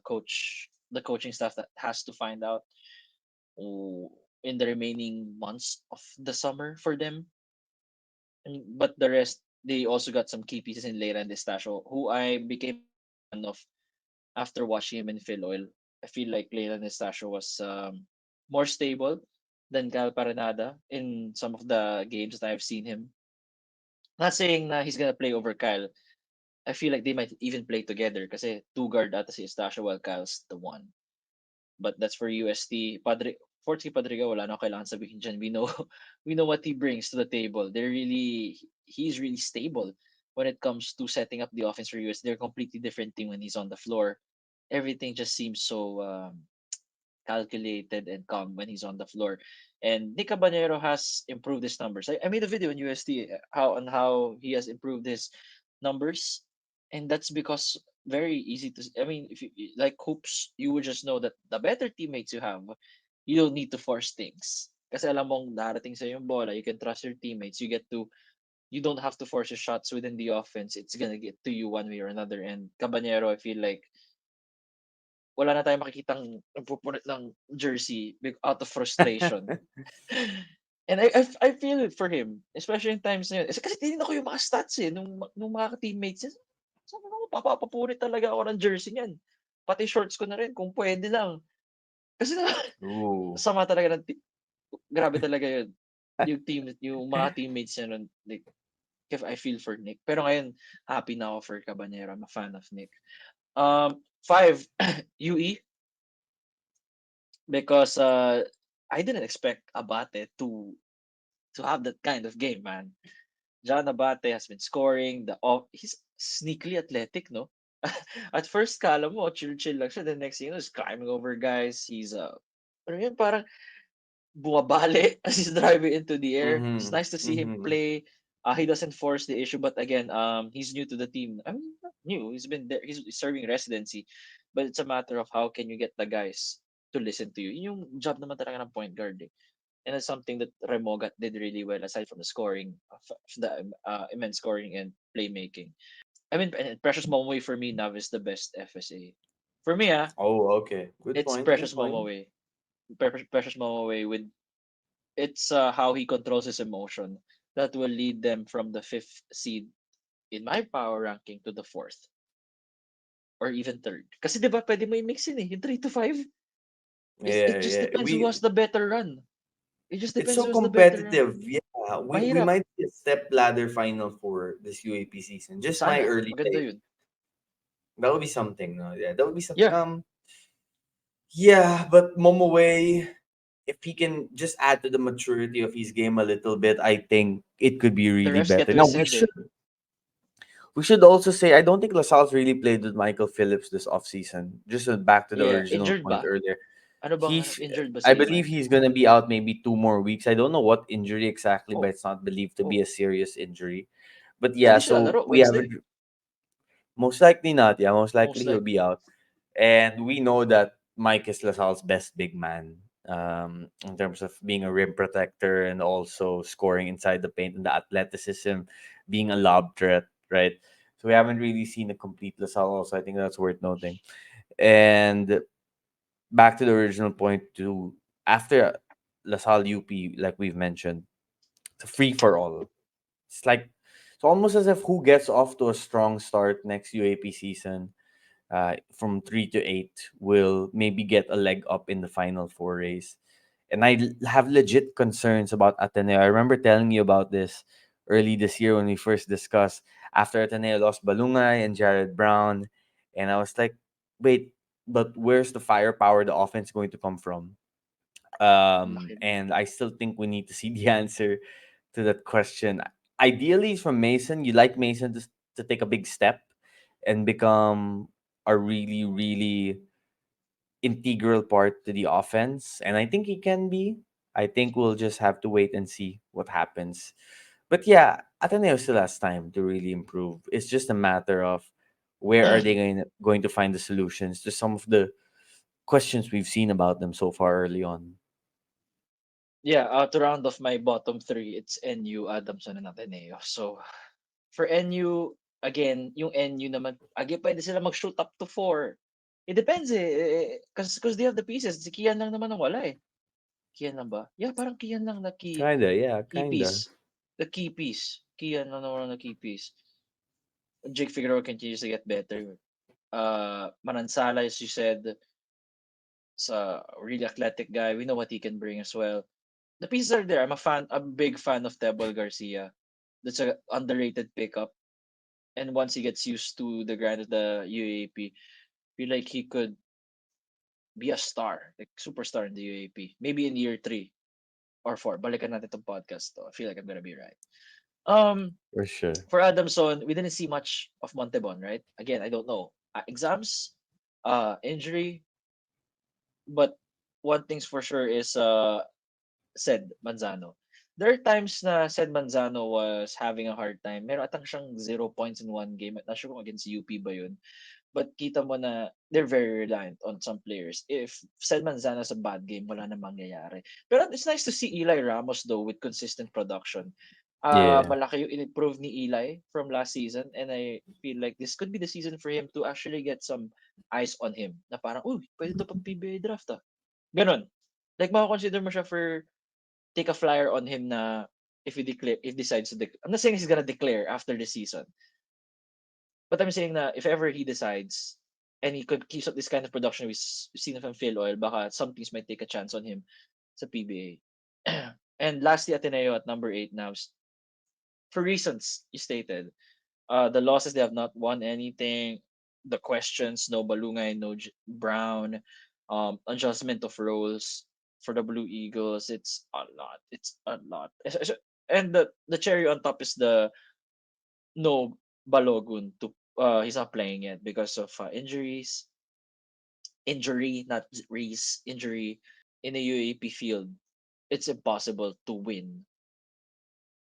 coaching staff that has to find out oh, in the remaining months of the summer for them. But the rest, they also got some key pieces in Leira and Estacio, who I became a big fan of after watching him in Phil Oil. I feel like Leira and Estacio was more stable than Cal Paranada in some of the games that I've seen him. Not saying na he's gonna play over Kyle. I feel like they might even play together kasi two guard ata si Estacio while Kyle's the one. But that's for UST. Forty Padriga, wala na ako kailangan sabihin dyan. We know, we know what he brings to the table. He's really stable when it comes to setting up the offense for US. They're a completely different team when he's on the floor. Everything just seems so calculated and calm when he's on the floor. And Nick Cabanero has improved his numbers. I made a video on UST how he has improved his numbers, and that's because very easy to. I mean, if like hoops, you would just know that the better teammates you have, you don't need to force things. Kasi alam mong darating sa yung bola, you can trust your teammates. You don't have to force your shots within the offense. It's gonna get to you one way or another. And Cabanero, I feel like wala na tayong makikitang nagpupunit ng jersey out of frustration. And I feel it for him, especially in times na yun. Kasi tinignan ko yung mga stats nung mga teammates niya. Sabi ko, papapunit talaga ako ng jersey niyan. Pati shorts ko na rin, kung pwede lang. Kasi Ooh. sama talaga grabe talaga yun. Yung mga teammates niya nun, like, if I feel for Nick. Pero ngayon, happy na ako for Cabanero. I'm a fan of Nick. Five, UE, because I didn't expect Abate to have that kind of game, man. John Abate has been scoring. He's sneakily athletic, no? At first, kala mo, chill-chill lang siya. The next thing you know, he's climbing over guys. He's ano yun, parang bumabali as he's driving into the air. It's Mm-hmm. nice to see him Mm-hmm. play. He doesn't force the issue, but again, he's new to the team. I mean, not new. He's been there. He's serving residency, but it's a matter of how can you get the guys to listen to you. Yun yung job naman talaga ng point guard. Eh. And it's something that Remogat did really well, aside from the scoring, the immense scoring and playmaking. I mean, Precious Momoway for me, Nav is the best FSA. For me, Oh, okay. Good it's point. Good Precious point. Momoway. Precious Momoway with it's how he controls his emotion that will lead them from the fifth seed in my power ranking to the fourth or even third. Kasi 'di ba pwede mo i-mix yun eh, yung 3 to 5. It Yeah, just yeah. depends who has the better run. It just It's depends so who has the better run. competitive. Yeah, we Mahirap. might see a step ladder final for this UAP season. Just my Sana. early Maganda take. yun. That would be something. No? Yeah, that would be something. Yeah. Yeah, but Momoway, if he can just add to the maturity of his game a little bit, I think it could be The really refs get better. to Now his head eh. we should also say I don't think LaSalle's really played with Michael Phillips this offseason. Just back to the Yeah. original Injured point ba? earlier. Ano bang He's injured ba I si believe Mike? he's gonna be out maybe 2 more weeks. I don't know what injury exactly, but Oh. it's not believed to be Oh. a serious injury. But yeah, Pwede siya so lalaro we Wednesday. haven't most likely not. Yeah, most likely Most he'll be likely. out. And we know that Mike is LaSalle's best big man in terms of being a rim protector and also scoring inside the paint and the athleticism, being a lob threat, right? So we haven't really seen a complete LaSalle also. I think that's worth noting. And back to the original point to after LaSalle UP, like we've mentioned, it's a free for all. It's like it's almost as if who gets off to a strong start next UAP season from 3 to 8 will maybe get a leg up in the final four race. And have legit concerns about Ateneo. I remember telling you about this early this year when we first discussed after Ateneo lost Balungay and Jared Brown. And I was like, wait, but where's the firepower the offense going to come from? Laki. And I still think we need to see the answer to that question. Ideally, from Mason, you like Mason to take a big step and become a really, really integral part to the offense. And I think he can be. I think we'll just have to wait and see what happens. But yeah, Ateneo still has time to really improve. It's just a matter of where are they going to find the solutions to some of the questions we've seen about them so far early on. Yeah, to round off my bottom three, it's NU, Adamson, and Ateneo. So, for NU, again, yung NU naman, again, pwede sila mag-shoot up to 4. It depends eh. Because they have the pieces. Si Kian lang naman ang wala eh. Kian lang ba? Yeah, parang Kian lang na Kinda, yeah, key kinda. piece. The key piece. Kian lang naman na key piece. Jake Figueroa continues to get better. Manansala, as you said, is a really athletic guy. We know what he can bring as well. The pieces are there. I'm a big fan of Tebol Garcia. That's a underrated pickup. And once he gets used to the grind of the UAP, feel like he could be a star, like superstar in the UAP. Maybe in year 3 or 4. Balikan natin tong podcast to. I feel like I'm gonna be right. Um, For sure. for Adamson, we didn't see much of Montebon, right? Again, I don't know. Exams, injury, but one thing's for sure is said Manzano. There are times na said Manzano was having a hard time. Meron atang siyang 0 points in one game. Not sure kung against UP ba yun. But kita mo na they're very reliant on some players. If said Manzano's a bad game, wala na mangyayari. Pero it's nice to see Eli Ramos though with consistent production. Yeah, Malaki yung in-improve ni Eli from last season and I feel like this could be the season for him to actually get some eyes on him. Na parang, uy, pwede to pang PBA draft ah. Ganon. Like, makakonsider mo siya for take a flyer on him na if decides to I'm not saying he's gonna declare after the season, but I'm saying na if ever he decides and he could keep up this kind of production we've seen from Phil Oil, baka some teams might take a chance on him sa PBA. And lastly, Ateneo at number 8 now, for reasons you stated. The losses, they have not won anything. The questions, no Balungay, no Brown, adjustment of roles for the Blue Eagles. It's a lot. It's a lot. And the cherry on top is the no Balogun to he's not playing yet because of injuries. Injury, not Reese. Injury in the UAP field. It's impossible to win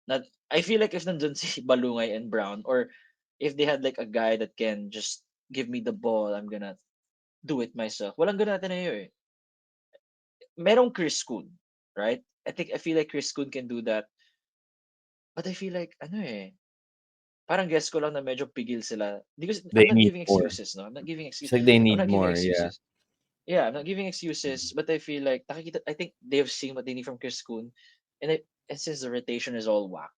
Not I feel like if nandun si Balungay and Brown, or if they had like a guy that can just give me the ball, I'm gonna do it myself. Walang ganun Ateneo eh. Merong Chris Kun, right? I feel like Chris Kun can do that. But I feel like ano eh, parang guess ko lang na medyo pigil sila. Because They I'm not need giving more. excuses, no. It's like they I'm need not giving more. Yeah. excuses. Yeah, I'm not giving excuses, but I feel like I think they've seen what they need from Chris Kun, and since the rotation is all whack,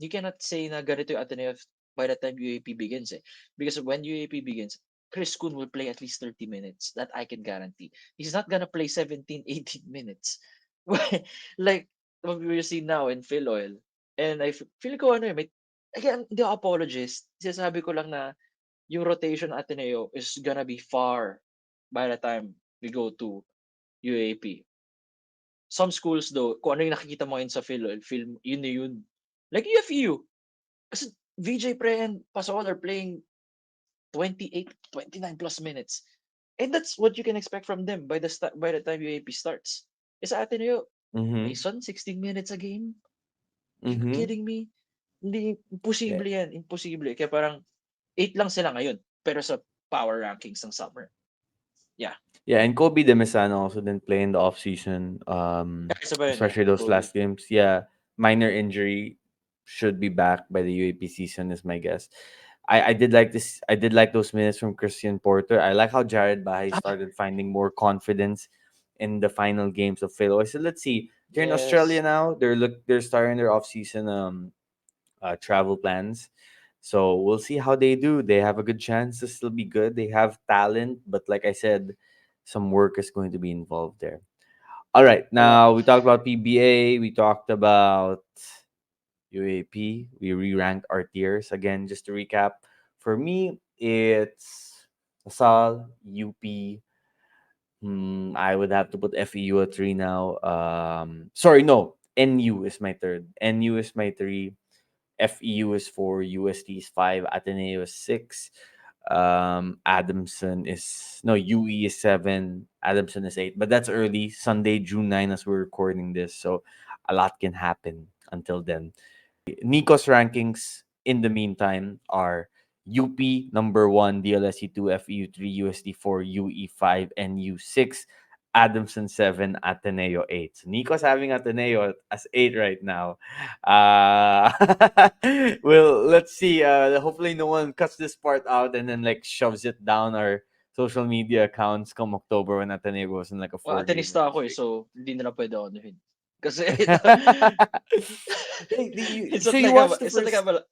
you cannot say na ganito yung Ateneo by the time UAP begins, eh. Because when UAP begins, Chris Kun will play at least 30 minutes. That I can guarantee. He's not gonna play 17, 18 minutes. Like what we see now in Phil Oil. And feel ko ano eh, again, hindi ako apologist. Sinasabi ko lang na yung rotation Ateneo is gonna be far by the time we go to UAP. Some schools though, kung ano yung nakikita mo ngayon sa film, yun na yun. Like UFU. Kasi VJ Pre and Pasol are playing 28, 29 plus minutes. And that's what you can expect from them by the time UAP starts. Eh sa Ateneo, Mm-hmm. Mason, 16 minutes a game? You Mm-hmm. kidding me? Hindi, Yeah. imposible yan. Imposible. Kaya parang 8 lang sila ngayon. Pero sa power rankings ng summer. Yeah. Yeah, and Kobe Demisano also didn't play in the off season. Isa pa rin, yeah. Especially those Kobe. last games. Yeah, minor injury, should be back by the UAP season is my guess. I did like this. I did like those minutes from Christian Porter. I like how Jared Bahay Ah, started finding more confidence in the final games of Philo. So let's see. They're in Australia yes. now. They're starting their off season travel plans. So we'll see how they do. They have a good chance to still be good. They have talent, but like I said, some work is going to be involved there. All right, Yeah. now we talked about PBA. We talked about UAP. We re-ranked our tiers again. Just to recap, for me, it's Asal, UP. I would have to put FEU at three now. Sorry, no. NU is my third. NU is my three. FEU is 4, UST is 5, Ateneo is 6, Adamson is no UE is 7, Adamson is 8. But that's early, Sunday, June 9 as we're recording this, so a lot can happen until then. Nico's rankings in the meantime are UP number 1, DLSE 2, FEU 3, USD 4, UE 5, and U 6. Adamson 7, Ateneo 8. So Nico's having Ateneo as 8 right now. Uh, well, let's see. Hopefully, no one cuts this part out and then like shoves it down our social media accounts come October when Ateneo goes in like a Well, 4 game Atenista winning ako eh, streak. so hindi nila pwede ako anuhin. Kasi Hey, it's so not you like watched the it's not like first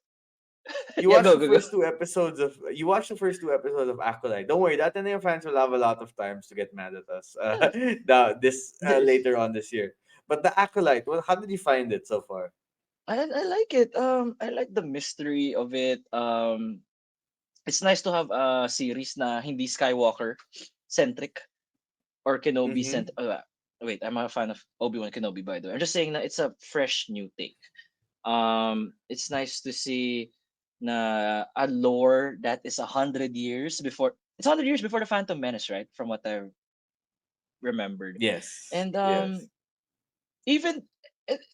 you yeah, watched go, the go, go. first two episodes of you watched the first two episodes of Acolyte. Don't worry, that Ateneo fans will have a lot of times to get mad at us. This The- later on this year. But the Acolyte, well, how did you find it so far? I like it. I like the mystery of it. It's nice to have a series na hindi Skywalker centric or Kenobi Mm-hmm. centric. Wait, I'm a fan of Obi-Wan Kenobi by the way. I'm just saying that it's a fresh new take. It's nice to see na a lore that is 100 years before. It's 100 years before the Phantom Menace, right? From what I remembered. Yes. And Yes. even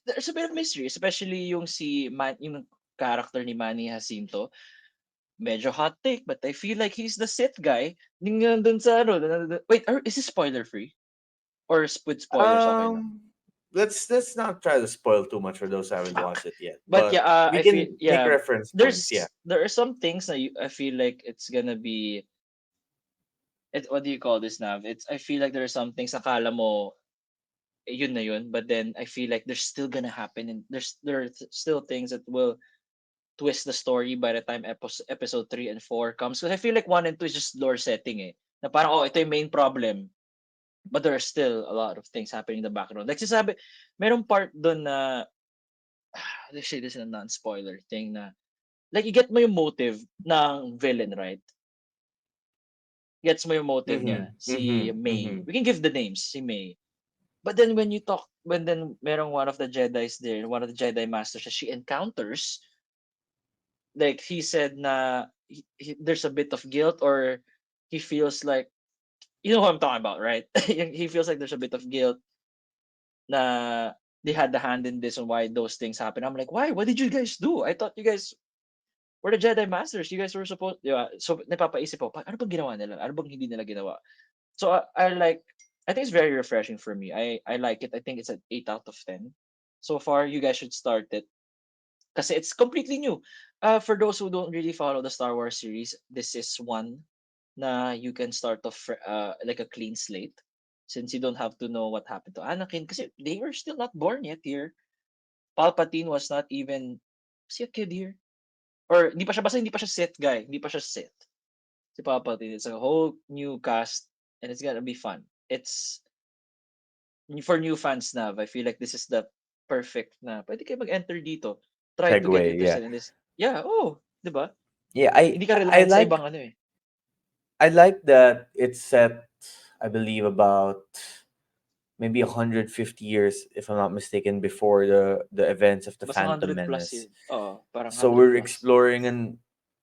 there's a bit of mystery, especially yung character ni Manny Jacinto. Medyo hot take, but I feel like he's the Sith guy. Yung nandun sa ano, wait, is this spoiler free? Or with spoilers, okay lang. Um, let's not try to spoil too much for those who haven't watched Fuck. it yet. But But yeah, we I feel can make yeah. reference points. Yeah. There are some things that I feel like it's gonna be what do you call this now? I feel like there are some things akala mo yun na yun, but then I feel like there's still gonna happen, and still things that will twist the story by the time episode 3 and 4 comes. Because I feel like 1 and 2 is just lore setting eh. Na parang, oh, ito yung main problem. But there are still a lot of things happening in the background. Like sinasabi, merong part doon na, let's say this is a non-spoiler thing na, like, you get mo yung motive ng villain, right? Gets mo yung motive niya, Mm-hmm. si Mm-hmm. May. Mm-hmm. We can give the names, si May. But then when then merong one of the Jedis there, one of the Jedi Masters that she encounters, like he said na there's a bit of guilt, or he feels like, you know what I'm talking about, right? He feels like there's a bit of guilt na they had the hand in this and why those things happen. I'm like, why? What did you guys do? I thought you guys were the Jedi Masters. You guys were supposed, yeah. So napapaisip ako, ano bang ginawa nila? Ano bang hindi nila ginawa? So I like, I think it's very refreshing for me. I like it. I think it's an 8 out of 10 so far. You guys should start it because it's completely new. For those who don't really follow the Star Wars series, this is one na you can start off like a clean slate since you don't have to know what happened to Anakin because they were still not born yet here. Palpatine was not even, was he a kid here? Or hindi pa siya, basta hindi pa siya Sith guy. Hindi pa siya Sith. Si Palpatine. It's a whole new cast and it's gonna be fun. It's for new fans na. I feel like this is the perfect na. Pwede kayo mag-enter dito. Try to get Segue, yeah. interested in this. Yeah, oh, 'di ba? Yeah, I Hindi ka I reliant sa like ibang ano eh. I like that it's set, I believe, about maybe 150 years, if I'm not mistaken, before the events of the Basta Phantom 100 plus Menace. yun. Oo, parang So 100 we're plus. exploring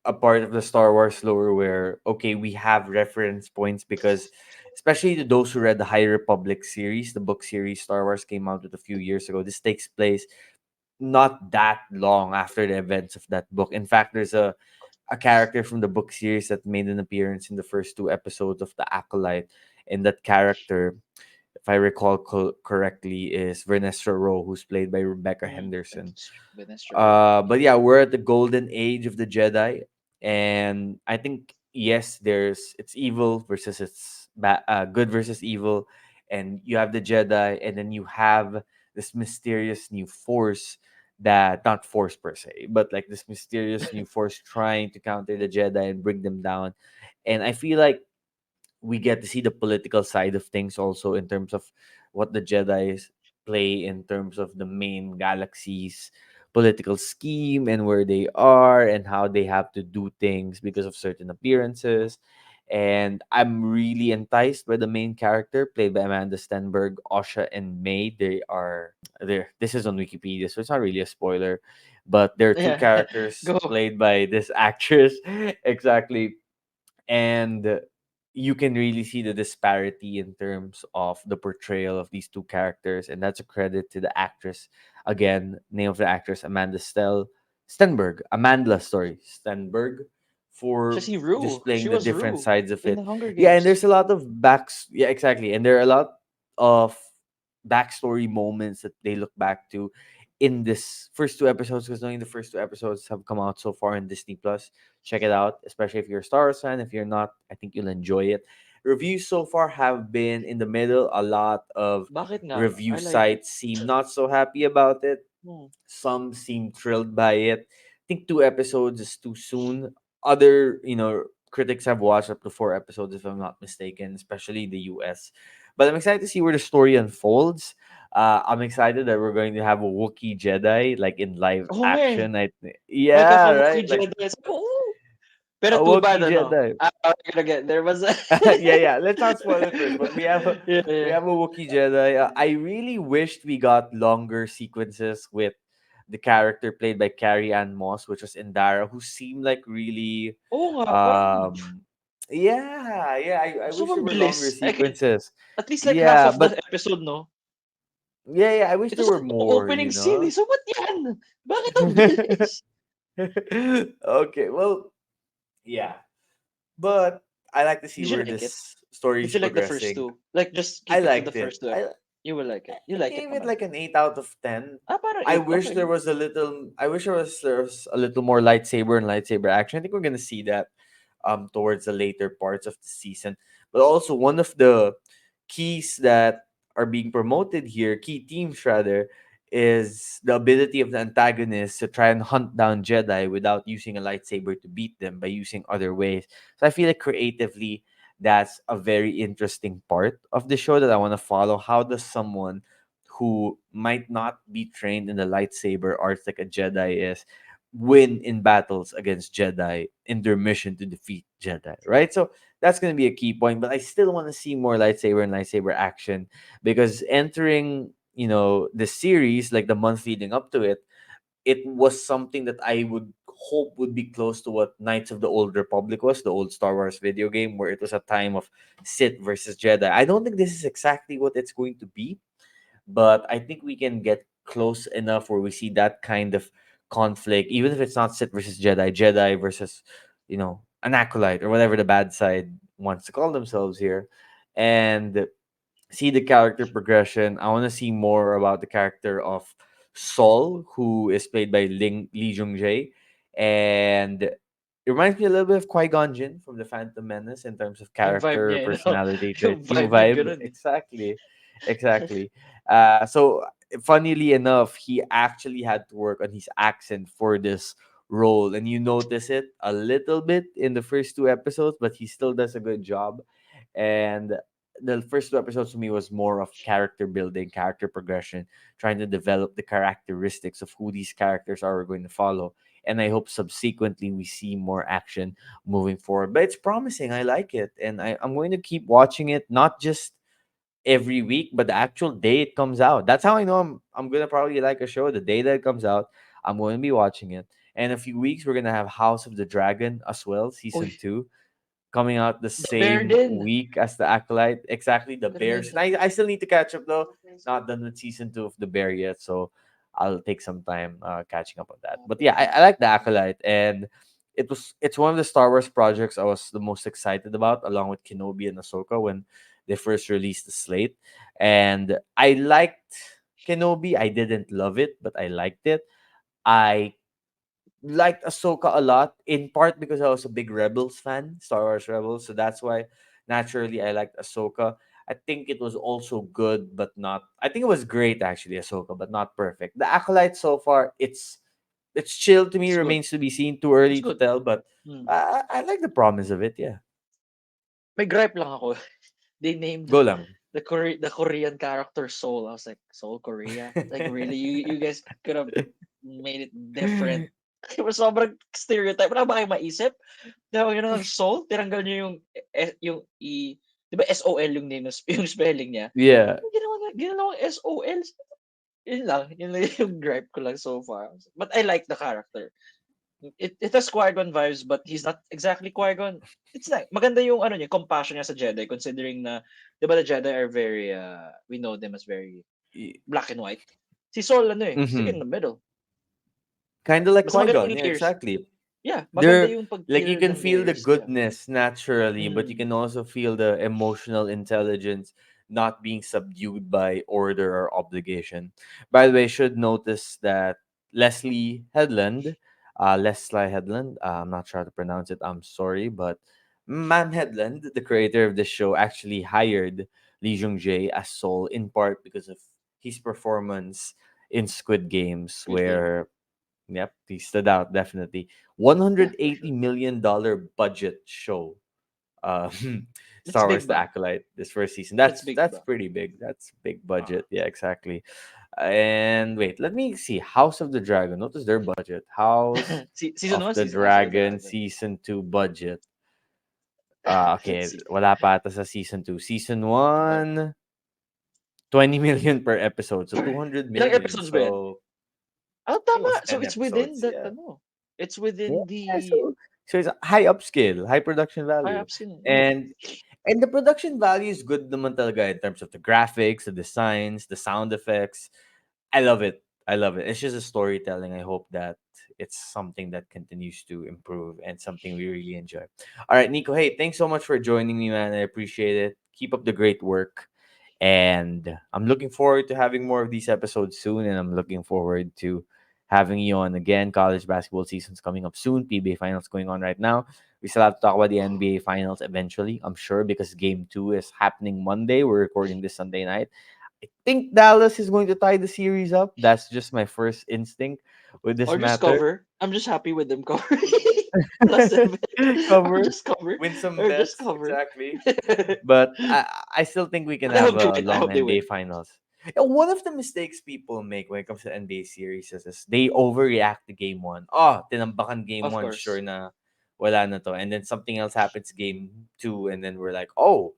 a part of the Star Wars lore where, okay, we have reference points because, especially to those who read the High Republic series, the book series Star Wars came out with a few years ago. This takes place not that long after the events of that book. In fact, there's a character from the book series that made an appearance in the first two episodes of the Acolyte, and that character, if I recall correctly, is Vanessa Rowe, who's played by Rebecca Mm, Henderson. Minister Rowe. But yeah, we're at the golden age of the Jedi, and I think yes, there's it's evil versus good versus evil, and you have the Jedi, and then you have this mysterious new force that not force per se, but like this mysterious new force trying to counter the Jedi and bring them down. And I feel like we get to see the political side of things also in terms of what the Jedi's play in terms of the main galaxy's political scheme and where they are and how they have to do things because of certain appearances. And I'm really enticed by the main character played by Amanda Stenberg, Osha, and May. They are there. This is on Wikipedia, so it's not really a spoiler. But there are two Yeah. characters Go. played by this actress. Exactly, and you can really see the disparity in terms of the portrayal of these two characters, and that's a credit to the actress. Again, name of the actress, Stenberg, Siya for si Rue. displaying She the was different Rue sides of in it. the Hunger Yeah, and Games. there's a lot of backs. Yeah, exactly, and there are a lot of backstory moments that they look back to in this first two episodes, because knowing the first two episodes have come out so far in Disney Plus. Check it out, especially if you're a Star Wars fan. If you're not, I think you'll enjoy it. Reviews so far have been in the middle. A lot of Bakit nga? review I like it. sites seem not so happy about it. Hmm. Some seem thrilled by it. I think 2 episodes is too soon. Other, critics have watched up to 4 episodes, if I'm not mistaken, especially in the US. But I'm excited to see where the story unfolds. I'm excited that we're going to have a Wookiee Jedi, like in live Oo nga eh. action. Yeah, Magkaka-Wookiee right. Like Jedi. Oo. Pero a too bad, Wookiee ano? Jedi. We're gonna get there. Was Yeah, yeah. Let's not spoil it first. But yeah, we yeah. have a Wookiee Jedi. I really wished we got longer sequences with the character played by Carrie Ann Moss, which was Indara, who seemed like really, Oo nga, parang um, yeah. I gusto wish there mong were bilis. longer Like, sequences. at least like half Yeah, of the but episode, no? yeah. I wish It there was were an more. opening You scene eh. know. So what yan? Bakit ang bilis? Okay. Well, yeah. But I like to see Did you where like it? this story Did is you like the first progressing. two? Like, just I keep it to the liked it. first two. You will like it. You I like it gave it naman. like an 8 out of 10. Parang I 8. wish Okay. there was a little. I wish there was a little more lightsaber and lightsaber action. I think we're gonna see that towards the later parts of the season. But also one of the keys that are being promoted here, key themes rather, is the ability of the antagonist to try and hunt down Jedi without using a lightsaber to beat them by using other ways. So I feel like creatively that's a very interesting part of the show that I want to follow. How does someone who might not be trained in the lightsaber arts like a Jedi is win in battles against Jedi in their mission to defeat Jedi, right? So that's going to be a key point, but I still want to see more lightsaber and lightsaber action because entering, the series, like the month leading up to it, it was something that I would hope would be close to what Knights of the Old Republic was, the old Star Wars video game, where it was a time of Sith versus Jedi. I don't think this is exactly what it's going to be, but I think we can get close enough where we see that kind of conflict, even if it's not Sith versus Jedi, Jedi versus, an acolyte or whatever the bad side wants to call themselves here, and see the character progression. I want to see more about the character of Sol, who is played by Lee Jung Jae, and it reminds me a little bit of Qui Gon Jinn from the Phantom Menace in terms of Yung vibe character, niya, personality trait, yung yung vibe niya vibe. ganun, eh. Exactly, exactly. So funnily enough, he actually had to work on his accent for this role, and you notice it a little bit in the first two episodes, but he still does a good job. And the first two episodes to me was more of character building, character progression, trying to develop the characteristics of who these characters are we're going to follow. And I hope subsequently we see more action moving forward. But it's promising. I like it. And I'm going to keep watching it, not just every week, but the actual day it comes out. That's how I know I'm gonna probably like a show. The day that it comes out, I'm going to be watching it. And in a few weeks, we're gonna have House of the Dragon as well, Uy, season two, coming out the The Bear same din, week as the Acolyte. Exactly, the Bears. Tremendo. And I still need to catch up though. Not done with season two of the Bear yet, so I'll take some time catching up on that. But yeah, I like the Acolyte, and it's one of the Star Wars projects I was the most excited about, along with Kenobi and Ahsoka when they first released the slate. And I liked Kenobi. I didn't love it, but I liked it. I liked Ahsoka a lot, in part because I was a big Rebels fan, Star Wars Rebels. So that's why naturally I liked Ahsoka. I think it was also good, but not. I think it was great actually, Ahsoka, but not perfect. The Acolyte so far, it's chill to me. It's good. Remains to be seen. Too It's early to good. tell, but Hmm. I like the promise of it. Yeah, May gripe lang ako. They named go lang. the Korean character Soul. I was like, Soul Korea? Like really? You guys could have made it different. Diba sobrang stereotype. Wala ba kayong maisip? Diba yun ang Soul? Tiranggal niyo yung E. Diba SOL yung name, yung spelling niya? Yeah. Ginawa SOL. Yun lang yung gripe ko lang so far. But I like the character. It has Qui-Gon vibes, but he's not exactly Qui-Gon. It's like maganda yung ano niya, compassion niya sa Jedi considering na 'di ba the Jedi are very we know them as very black and white. Si Saul ano eh, stick in Mm-hmm. the middle. Kind of like Mas maganda Qui-Gon. yung Yeah, ears. exactly. Yeah, maganda They're yung like you pag-kill can ng feel the layers nila. goodness naturally, but you Mm. can also feel the emotional intelligence not being subdued by order or obligation. By the way, should notice that Leslie Headland, Leslie Headland, I'm not sure how to pronounce it. I'm sorry, but Ma'am Headland, the creator of the show, actually hired Lee Jung Jae as Soul in part because of his performance in Squid Games, Good game. where yep, he stood out definitely. Yeah, for $180 sure. million budget show. Uh, That's Star Wars: big The bang. Acolyte this first season. That's big That's bang. pretty big. That's big Uh, budget. Yeah, exactly. And wait, let me see. House of the Dragon. Notice their budget. House season of 1 the season House of the Dragon Dragon. season two budget. Let's Okay, see. wala pa ata sa season 2. Season Uh, 1, 20 million per episode. So 200 Ilang million. episodes ba yan? So Ah, I think it tama. was So 10 it's within episodes. that Yeah. ano. It's Yeah, within the so it's a high upscale, high production high value. ups in. Oh. And the production value is good naman talaga in terms of the graphics, the designs, the sound effects. I love it. I love it. It's just a storytelling. I hope that it's something that continues to improve and something we really enjoy. All right, Nico. Hey, thanks so much for joining me, man. I appreciate it. Keep up the great work. And I'm looking forward to having more of these episodes soon. And I'm looking forward to having you on again. College basketball season's coming up soon. PBA Finals going on right now. We still have to talk about the NBA Finals eventually, I'm sure, because game two is happening Monday. We're recording this Sunday night. I think Dallas is going to tie the series up. That's just my first instinct with this Or just matter. cover. I'm just happy with them covering. Plus 7. Or Cover, just cover. win some Or just bets, cover. exactly. But But I still think we can I have hope they a win. I long hope they NBA win. Finals. And one of the mistakes people make when it comes to NBA series is they overreact to game one. Oh, tinambakan game Of one, sure course. na wala na to. And then something else happens game two, and then we're like, oh,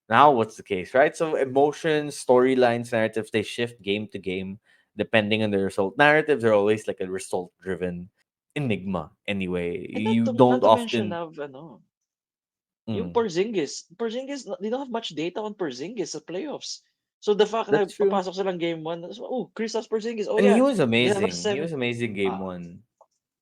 now what's the case, right? So emotions, storylines, narratives, they shift game to game depending on the result. Narratives are always like a result-driven enigma anyway. And You not don't to mention often. of yung Mm, Porzingis. Porzingis, they don't have much data on Porzingis sa playoffs. So the fact na That's true. papasok silang game 1, oh, Kristaps Porzingis, oh And he yeah, was they have a amazing. He 7. was amazing game Ah, one.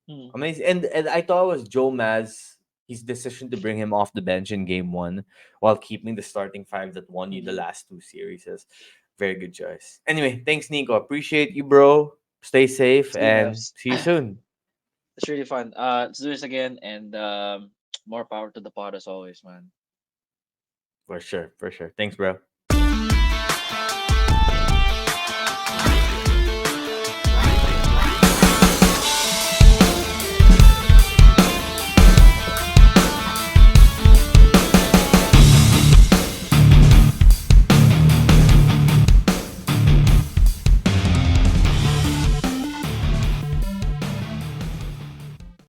mm, Amazing. And I thought it was Joe Maz, his decision to bring him off the bench in game one while keeping the starting five that won you the mhm. last two series. Is very good choice. Anyway, thanks, Nico. Appreciate you, bro. Stay safe See you, and Mavs. see you soon. It's really fun. Let's do this again, and more power to the pod as always, man. For sure. For sure. Thanks, bro.